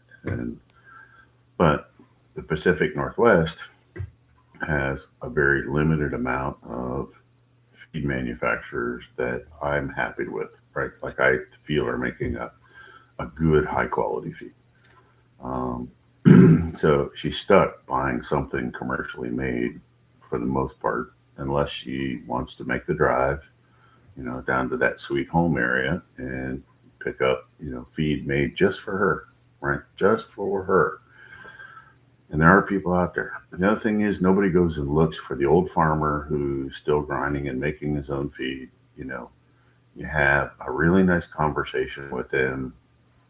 But the Pacific Northwest has a very limited amount of feed manufacturers that I'm happy with, right? Like I feel are making a good high quality feed. So she's stuck buying something commercially made for the most part, unless she wants to make the drive, down to that sweet home area and pick up, feed made just for her, right? Just for her. And there are people out there. The other thing is nobody goes and looks for the old farmer who's still grinding and making his own feed. You have a really nice conversation with him,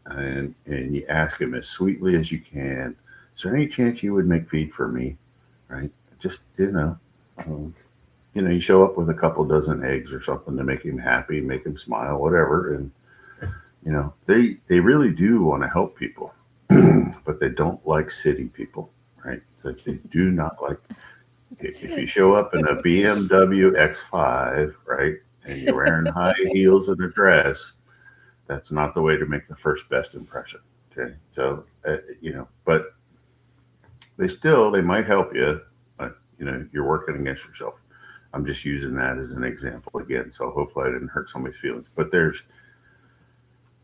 and you ask him as sweetly as you can, is there any chance you would make feed for me? Right? Just, you show up with a couple dozen eggs or something to make him happy, make him smile, whatever. And, they really do want to help people, but they don't like city people, right? So they do not like, if you show up in a BMW X5, right, and you're wearing high heels and a dress, that's not the way to make the first best impression. Okay. So, but they might help you, but, you're working against yourself. I'm just using that as an example again. So hopefully I didn't hurt somebody's feelings, but there's,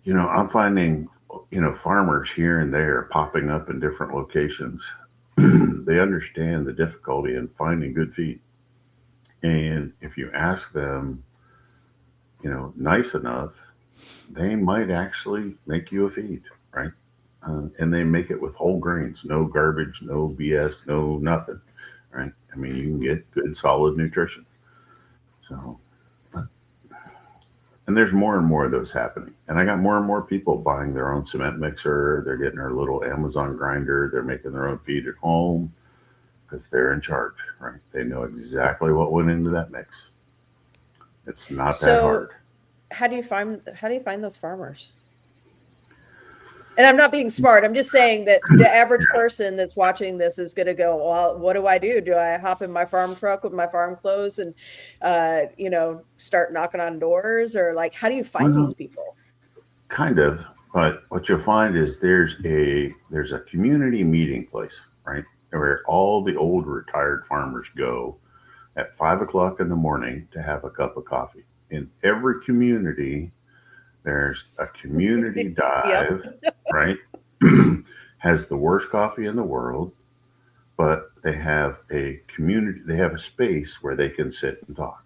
I'm finding, farmers here and there popping up in different locations. They understand the difficulty in finding good feed. And if you ask them, nice enough, they might actually make you a feed, right? And they make it with whole grains, no garbage, no BS, no nothing, right? I mean, you can get good, solid nutrition. So, and there's more and more of those happening. And I got more and more people buying their own cement mixer. They're getting their little Amazon grinder. They're making their own feed at home because they're in charge, right? They know exactly what went into that mix. It's not that hard. How do you find those farmers? And I'm not being smart. I'm just saying that the average person that's watching this is going to go, well, what do I do? Do I hop in my farm truck with my farm clothes and, start knocking on doors? Or like, how do you find these people? Kind of. But what you'll find is there's a community meeting place, right? Where all the old retired farmers go at 5:00 in the morning to have a cup of coffee. In every community, there's a community dive, right? Has the worst coffee in the world, but they have a space where they can sit and talk.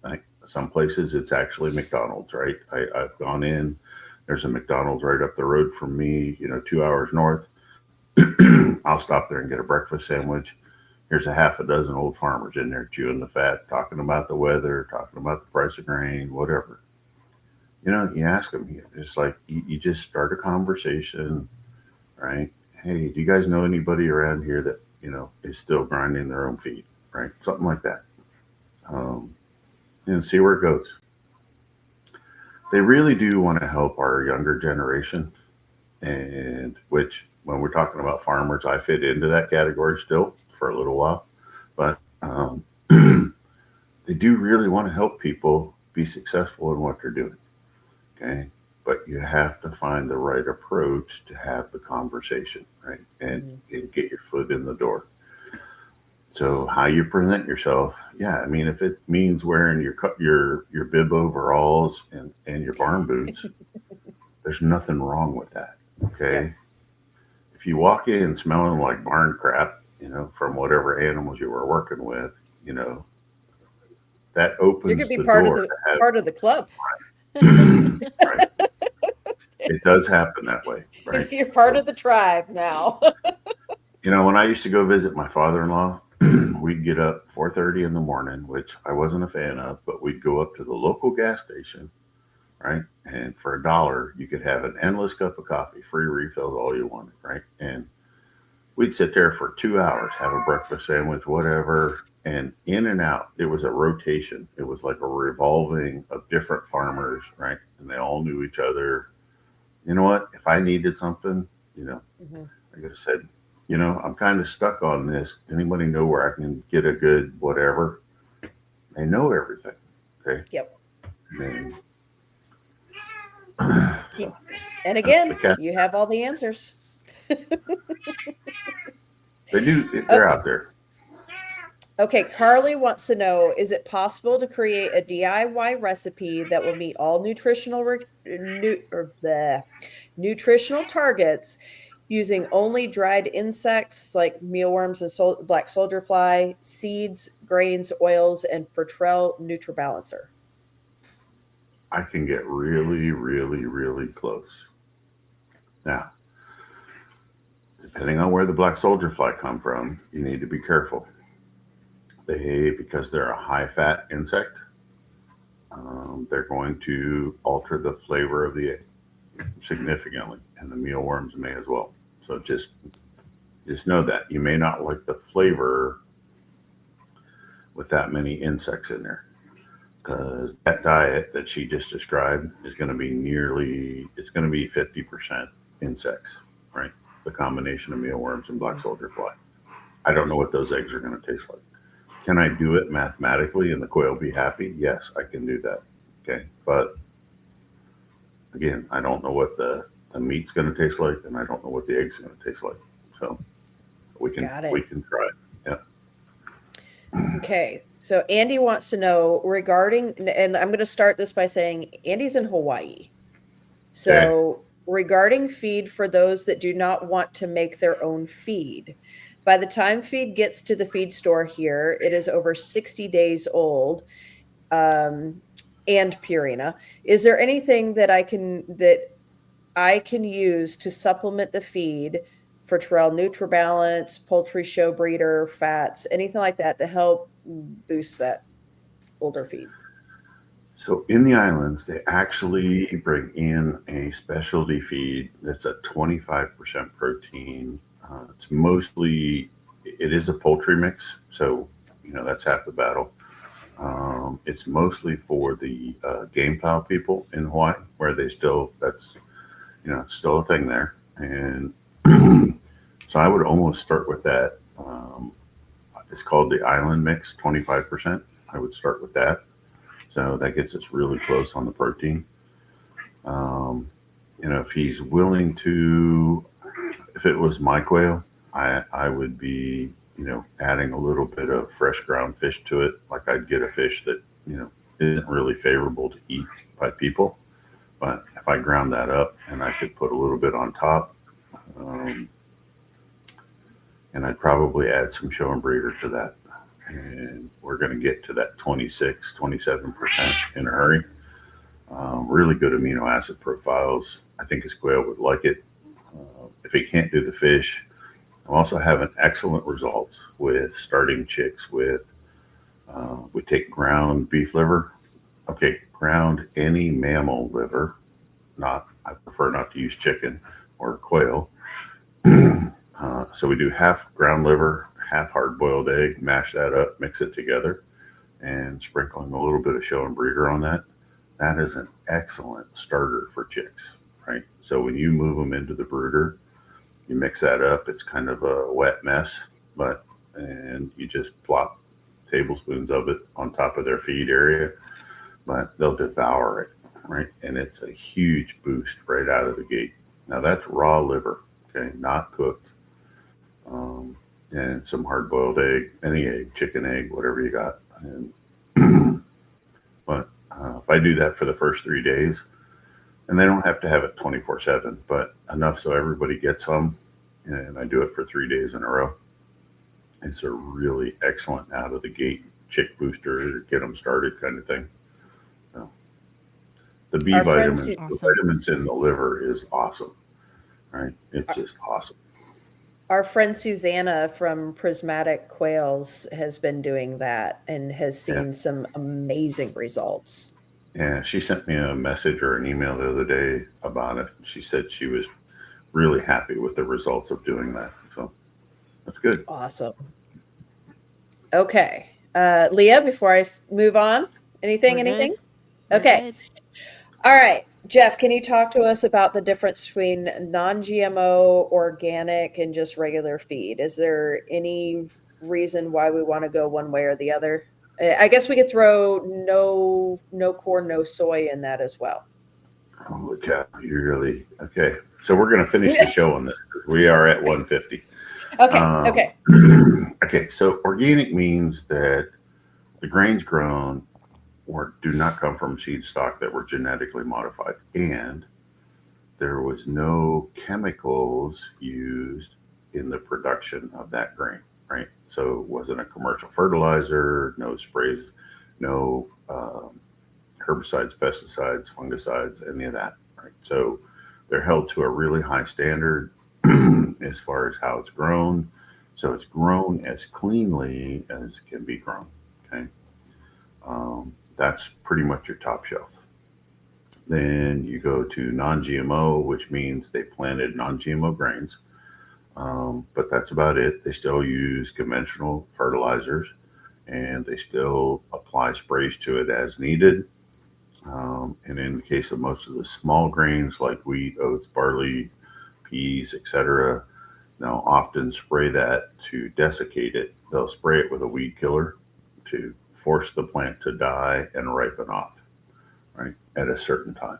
Like some places it's actually McDonald's, right? I've gone in, there's a McDonald's right up the road from me, 2 hours north. I'll stop there and get a breakfast sandwich. Here's a half a dozen old farmers in there chewing the fat, talking about the weather, talking about the price of grain, whatever. You ask them, it's like you just start a conversation, right? Hey, do you guys know anybody around here that, is still grinding their own feed, right? Something like that. See where it goes. They really do want to help our younger generation, and which when we're talking about farmers, I fit into that category still for a little while, but they do really want to help people be successful in what they're doing. Okay. But you have to find the right approach to have the conversation, right? And get your foot in the door. So how you present yourself. Yeah. I mean, if it means wearing your bib overalls and your barn boots, there's nothing wrong with that. Okay. Yeah. If you walk in smelling like barn crap, from whatever animals you were working with, that opens you're gonna be the part door of the part of the club. Right. It does happen that way, right? You're part of the tribe now. When I used to go visit my father-in-law, we'd get up 4:30 in the morning, which I wasn't a fan of, but we'd go up to the local gas station, right? And for $1, you could have an endless cup of coffee, free refills, all you wanted, right? And we'd sit there for 2 hours, have a breakfast sandwich, whatever, and in and out. It was a rotation. It was like a revolving of different farmers, right? And they all knew each other. You know what? If I needed something, you know, Mhm. I could have said, I'm kind of stuck on this. Anybody know where I can get a good whatever? They know everything. Okay. Yep. And Y- so And that's the again, cat. you have all the answers. They do. Oh, They're out there. okay, Carly wants to know, is it possible to create a DIY recipe that will meet all nutritional targets using only dried insects like mealworms and black soldier fly, seeds, grains, oils, and Fertrell NutriBalancer? I can get really, really, really close. Now, depending on where the black soldier fly come from, you need to be careful. Because they're a high fat insect, they're going to alter the flavor of the egg significantly, and the mealworms may as well. So just know that you may not like the flavor with that many insects in there, because that diet that she just described is going to be it's going to be 50% insects, right? The combination of mealworms and black soldier fly. I don't know what those eggs are going to taste like. Can I do it mathematically and the quail be happy? Yes, I can do that. Okay. But again, I don't know what the meat's going to taste like, and I don't know what the egg's going to taste like. So Got it. we can try it. Yeah. Okay, so Andy wants to know regarding, and I'm going to start this by saying Andy's in Hawaii. So regarding feed for those that do not want to make their own feed, by the time feed gets to the feed store here, it is over 60 days old, and Purina. Is there anything that I can use to supplement the feed for Terrell NutriBalance, poultry show breeder, fats, anything like that to help boost that older feed? So in the islands, they actually bring in a specialty feed that's a 25% protein. It is a poultry mix, so that's half the battle. It's mostly for the game fowl people in Hawaii, where it's still a thing there, and so I would almost start with that. It's called the Island Mix, 25%. I would start with that. So that gets us really close on the protein. If he's willing to, if it was my quail, I would be, adding a little bit of fresh ground fish to it. Like I'd get a fish that, isn't really favorable to eat by people. But if I ground that up and I could put a little bit on top, and I'd probably add some show and breeder to that. And we're going to get to that 26, 27% in a hurry. Really good amino acid profiles. I think his quail would like it. If he can't do the fish, I'm also having excellent results with starting chicks with, we take ground beef liver. Okay, ground any mammal liver. I prefer not to use chicken or quail. So we do half ground liver, half hard boiled egg, mash that up, mix it together, and sprinkling a little bit of show and breeder on that. That is an excellent starter for chicks, right? So when you move them into the brooder, you mix that up. It's kind of a wet mess, and you just plop tablespoons of it on top of their feed area, but they'll devour it, right? And it's a huge boost right out of the gate. Now that's raw liver, okay, not cooked. And some hard boiled egg, any egg, chicken egg, whatever you got. And but if I do that for the first 3 days, and they don't have to have it 24/7, but enough so everybody gets some, and I do it for 3 days in a row. It's a really excellent out of the gate chick booster, get them started kind of thing. So, the B vitamins, the vitamins in the liver is awesome, right? It's just awesome. Our friend Susanna from Prismatic Quails has been doing that and has seen some amazing results. Yeah, she sent me a message or an email the other day about it. She said she was really happy with the results of doing that. So that's good. Awesome. Okay. Leah, before I move on, We're anything? good. We're Okay. good. All right. Jeff, can you talk to us about the difference between non-GMO, organic, and just regular feed? Is there any reason why we want to go one way or the other? I guess we could throw no corn, no soy in that as well. Holy cow, you really okay. So we're going to finish the show on this because we are at 150. Okay. Okay, so organic means that the grains grown or do not come from seed stock that were genetically modified, and there was no chemicals used in the production of that grain, right? So it wasn't a commercial fertilizer, no sprays, no herbicides, pesticides, fungicides, any of that, right? So they're held to a really high standard as far as how it's grown. So it's grown as cleanly as can be grown. Okay. That's pretty much your top shelf. Then you go to non GMO, which means they planted non GMO grains. But that's about it. They still use conventional fertilizers and they still apply sprays to it as needed. And in the case of most of the small grains like wheat, oats, barley, peas, etc., they'll often spray that to desiccate it. They'll spray it with a weed killer to force the plant to die and ripen off, right, at a certain time.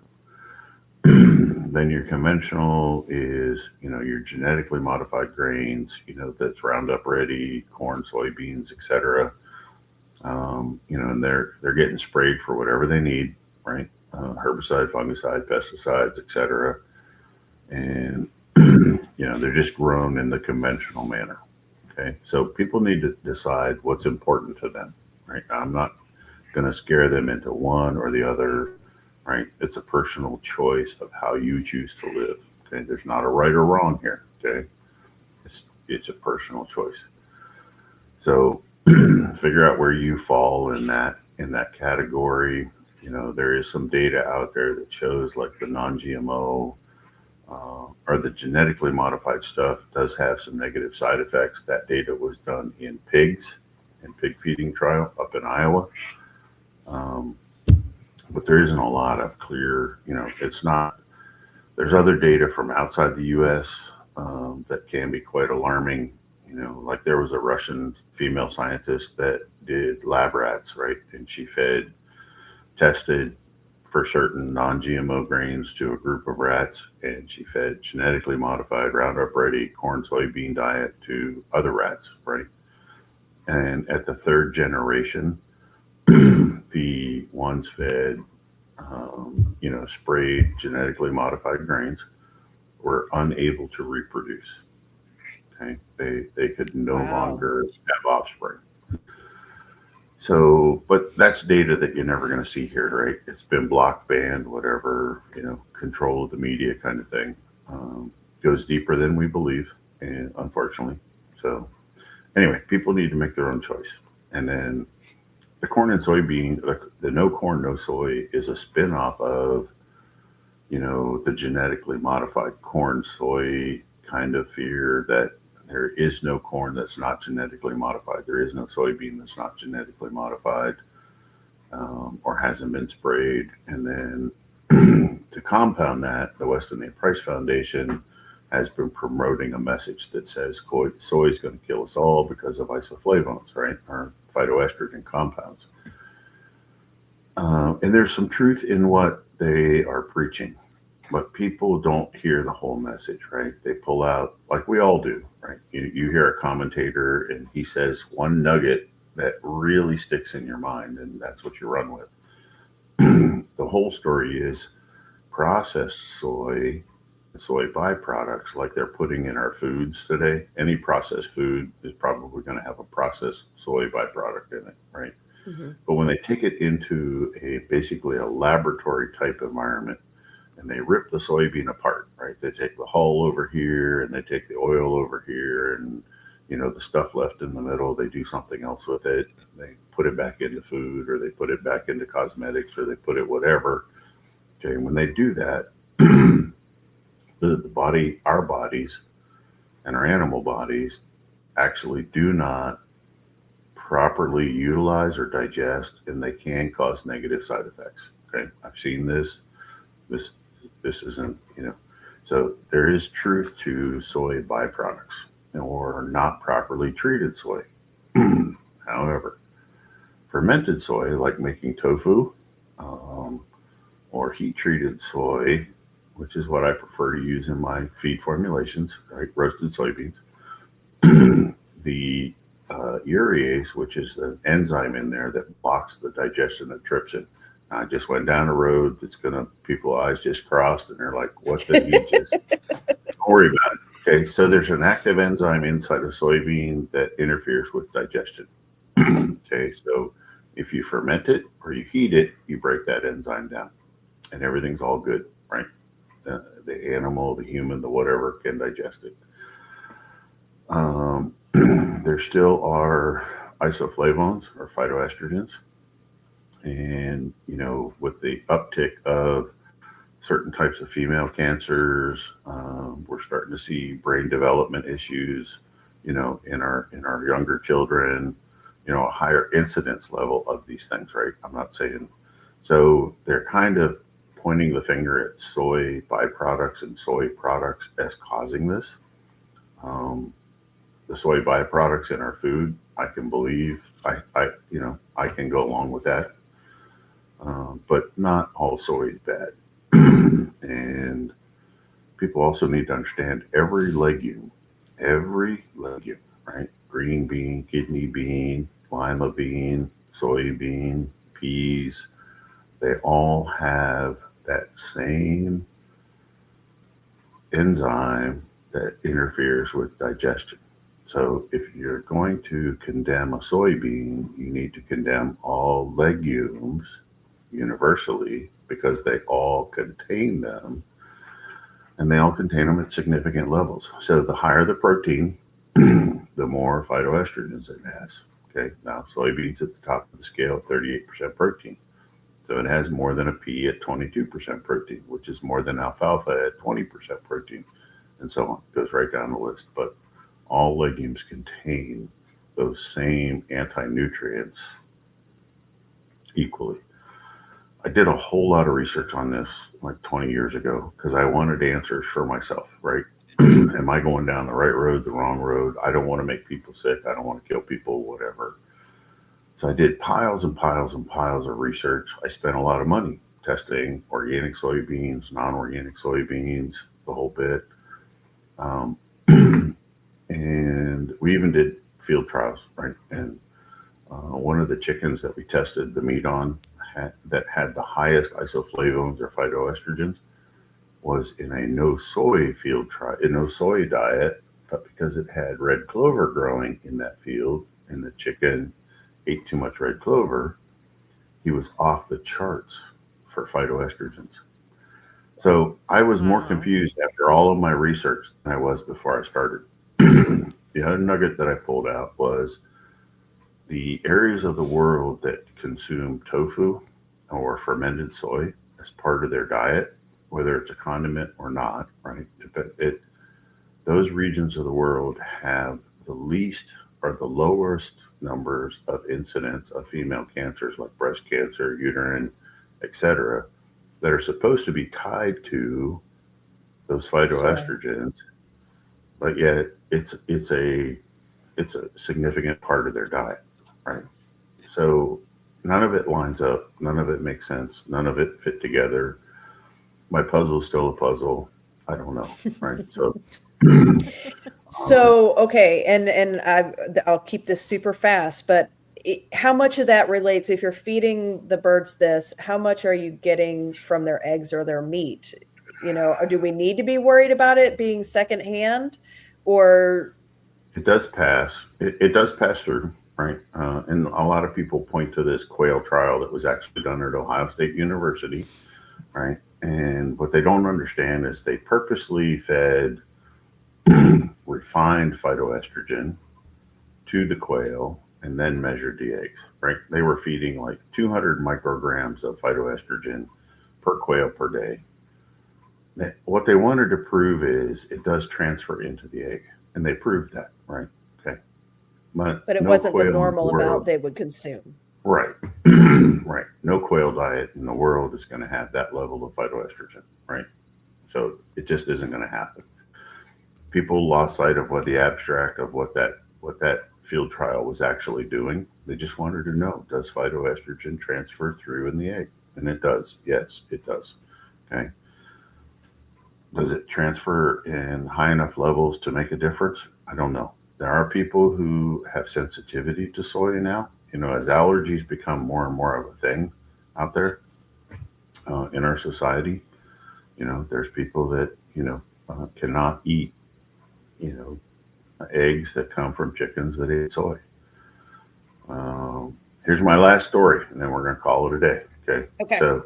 Then your conventional is, your genetically modified grains, that's Roundup Ready, corn, soybeans, etc. And they're getting sprayed for whatever they need, right? Herbicide, fungicide, pesticides, etc. And they're just grown in the conventional manner. Okay, so people need to decide what's important to them, right? I'm not going to scare them into one or the other, right? It's a personal choice of how you choose to live. Okay, there's not a right or wrong here. Okay, it's a personal choice. So figure out where you fall in that category. There is some data out there that shows like the non-GMO or the genetically modified stuff does have some negative side effects. That data was done in pigs, in pig feeding trial up in Iowa. Um, but there isn't a lot of clear, it's not, there's other data from outside the US that can be quite alarming. Like there was a Russian female scientist that did lab rats, right? And she tested for certain non-GMO grains to a group of rats, and she fed genetically modified Roundup Ready corn soybean diet to other rats, right? And at the third generation, the ones fed, sprayed genetically modified grains were unable to reproduce. Okay, they could no Wow. longer have offspring. So, but that's data that you're never going to see here, right? It's been blocked, banned, whatever, control of the media kind of thing. Goes deeper than we believe, and unfortunately. So, anyway, people need to make their own choice. And then the corn and soybean, the no corn, no soy is a spin off of, the genetically modified corn soy kind of fear that there is no corn that's not genetically modified. There is no soybean that's not genetically modified or hasn't been sprayed. And then to compound that, the Weston A. Price Foundation has been promoting a message that says soy is going to kill us all because of isoflavones, right? Or phytoestrogen compounds. And there's some truth in what they are preaching, but people don't hear the whole message, right? They pull out, like we all do, right? You hear a commentator and he says one nugget that really sticks in your mind, and that's what you run with. The whole story is processed soy byproducts like they're putting in our foods today. Any processed food is probably going to have a processed soy byproduct in it, right? Hmm. But when they take it into basically a laboratory type environment and they rip the soybean apart, right? They take the hull over here and they take the oil over here and the stuff left in the middle, they do something else with it. They put put it back into food, or they put it back into cosmetics, or they put it whatever. Okay, and when they do that, the body, our bodies and our animal bodies actually do not properly utilize or digest, and they can cause negative side effects. Okay, I've seen this. This isn't, so there is truth to soy byproducts or not properly treated soy. However, fermented soy, like making tofu, or heat treated soy, which is what I prefer to use in my feed formulations, right? Roasted soybeans. The urease, which is the enzyme in there that blocks the digestion of trypsin. I just went down a road that's people's eyes just crossed, and they're like, what did he just, don't worry about it. Okay, so there's an active enzyme inside of soybean that interferes with digestion. Okay, so if you ferment it or you heat it, you break that enzyme down, and everything's all good, right? The animal, the human, the whatever can digest it. There still are isoflavones or phytoestrogens. And, with the uptick of certain types of female cancers, we're starting to see brain development issues, in our younger children, a higher incidence level of these things, right? I'm not saying, so they're kind of pointing the finger at soy byproducts and soy products as causing this. The soy byproducts in our food, I can believe, I can go along with that. But not all soy is bad. And people also need to understand every legume, right? Green bean, kidney bean, lima bean, soybean, peas, they all have that same enzyme that interferes with digestion. So if you're going to condemn a soybean, you need to condemn all legumes universally, because they all contain them, and they all contain them at significant levels. So the higher the protein, the more phytoestrogens it has. Okay, now soybeans at the top of the scale, 38% protein. So it has more than a pea at 22% protein, which is more than alfalfa at 20% protein, and so on. It goes right down the list. But all legumes contain those same anti-nutrients equally. I did a whole lot of research on this like 20 years ago because I wanted answers for myself, right? Am I going down the right road, the wrong road? I don't want to make people sick. I don't want to kill people, whatever. So I did piles and piles and piles of research. I spent a lot of money testing organic soybeans, non-organic soybeans, the whole bit. And we even did field trials, right? And one of the chickens that we tested the meat on that had the highest isoflavones or phytoestrogens was in a no soy field trial, a no soy diet, but because it had red clover growing in that field and the chicken ate too much red clover, he was off the charts for phytoestrogens. So I was more confused after all of my research than I was before I started. The other nugget that I pulled out was the areas of the world that consume tofu or fermented soy as part of their diet, whether it's a condiment or not, right? Those regions of the world have the least or the lowest numbers of incidence of female cancers like breast cancer, uterine, etc., that are supposed to be tied to those phytoestrogens, but yet it's a significant part of their diet, right? So none of it lines up, none of it makes sense, none of it fit together. My puzzle is still a puzzle. I don't know, right? So okay, and I'll keep this super fast, but how much of that relates, if you're feeding the birds this, how much are you getting from their eggs or their meat? Or do we need to be worried about it being secondhand, or? It does pass. It does pass through, right? And a lot of people point to this quail trial that was actually done at Ohio State University, right? And what they don't understand is they purposely fed refined phytoestrogen to the quail and then measured the eggs, right? They were feeding like 200 micrograms of phytoestrogen per quail per day. What they wanted to prove is it does transfer into the egg, and they proved that, right? Okay. But it no wasn't the quail in normal amount world, they would consume. right? Right. No quail diet in the world is going to have that level of phytoestrogen, right? So it just isn't going to happen. People lost sight of what the abstract of what that field trial was actually doing. They just wanted to know, does phytoestrogen transfer through in the egg? And it does. Yes, it does. Okay. Does it transfer in high enough levels to make a difference? I don't know. There are people who have sensitivity to soy now. As allergies become more and more of a thing out there in our society, there's people that, cannot eat, eggs that come from chickens that ate soy. Here's my last story, and then we're going to call it a day. Okay. Okay. So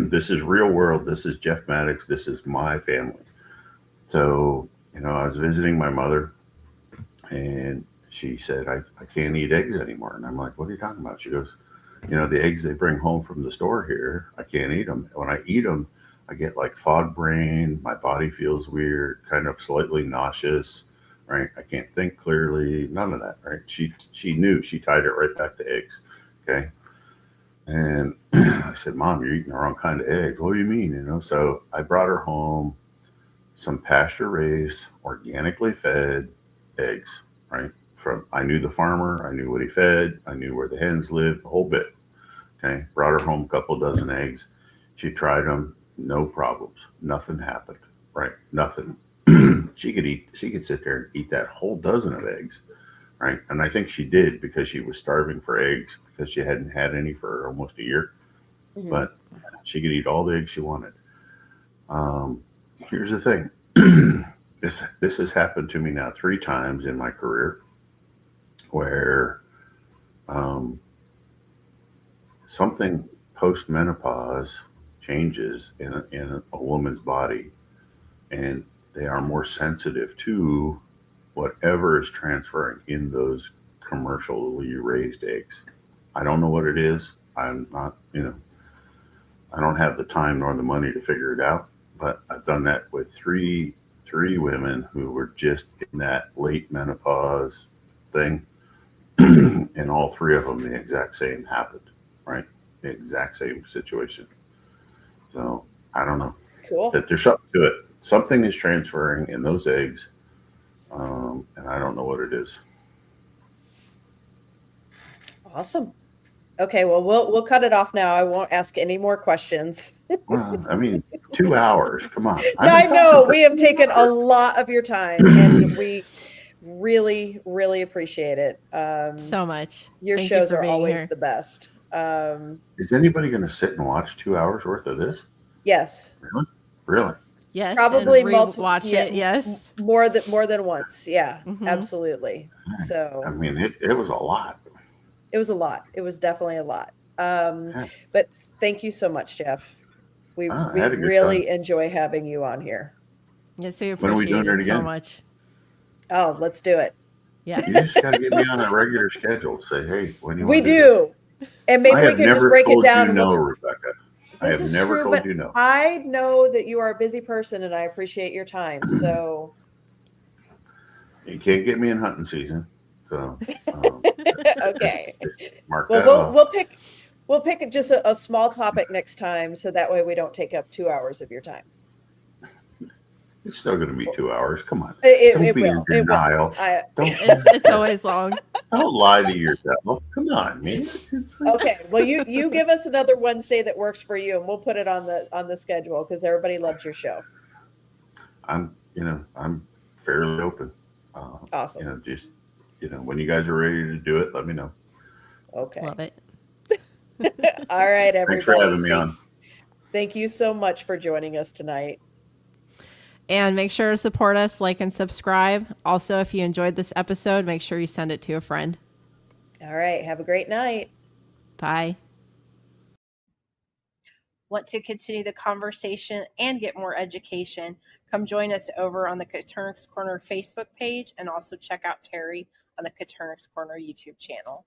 this is real world. This is Jeff Mattocks. This is my family. So, I was visiting my mother, and she said, I can't eat eggs anymore. And I'm like, what are you talking about? She goes, the eggs they bring home from the store here, I can't eat them. When I eat them, I get like fog brain. My body feels weird, kind of slightly nauseous, right? I can't think clearly, none of that, right? She knew, she tied it right back to eggs. Okay. And I said, Mom, you're eating the wrong kind of eggs. What do you mean? So I brought her home some pasture raised, organically fed eggs, right? I knew the farmer, I knew what he fed, I knew where the hens lived, the whole bit. Okay. Brought her home a couple dozen eggs. She tried them, no problems. Nothing happened, right? Nothing. She could sit there and eat that whole dozen of eggs, right? And I think she did because she was starving for eggs because she hadn't had any for almost a year. Mhm. But she could eat all the eggs she wanted. Here's the thing. This has happened to me now 3 times in my career where something post-menopause changes in a woman's body, and they are more sensitive to whatever is transferring in those commercially raised eggs. I don't know what it is. I'm not, I don't have the time nor the money to figure it out, but I've done that with three women who were just in that late menopause thing. And all 3 of them, the exact same happened, right? The exact same situation. So I don't know. Cool. That there's something to it. Something is transferring in those eggs, and I don't know what it is. Awesome. Okay, well, we'll cut it off now. I won't ask any more questions. Well, I mean, 2 hours. Come on. I know we have taken a lot of your time, and we really, really appreciate it. So much. Your Thank you shows for are being always here. the best. Is anybody going to sit and watch 2 hours worth of this? Yes. Really? Really? Yes. Probably and multiple. watch Yeah, it. Yes. more than once. Yeah, Mhm. absolutely. So I mean, it was a lot. it was a lot. It was definitely a lot. Yeah. But thank you so much, Jeff. We I we had a good really time. enjoy having you on here. Yes, we When are we appreciate doing it it so again? much. Oh, let's do it. Yeah. You just got to get me on a regular schedule. Say, hey, when do you We want to do do. And maybe I we have could just never break it told down. you And no, we'll, Rebecca. I this have is never true, told but you no. I know that you are a busy person, and I appreciate your time. So You can't get me in hunting season. So okay. just mark Well, that off. we'll pick just a small topic next time, so that way we don't take up 2 hours of your time. It's still going to be 2 hours. Come on. It Don't be will. in denial. It's always long. Don't lie to yourself. Come on, man. It's like, Okay. Well, you give us another Wednesday that works for you, and we'll put it on the schedule because everybody loves your show. I'm fairly open. Awesome. Just when you guys are ready to do it, let me know. Okay. Love it. All right, everybody. Thanks for having me on. Thank you so much for joining us tonight. And make sure to support us, like and subscribe. Also, if you enjoyed this episode, make sure you send it to a friend. All right. Have a great night. Bye. Want to continue the conversation and get more education? Come join us over on the Coturnic's Corner Facebook page, and also check out Terry on the Katernick's Corner YouTube channel.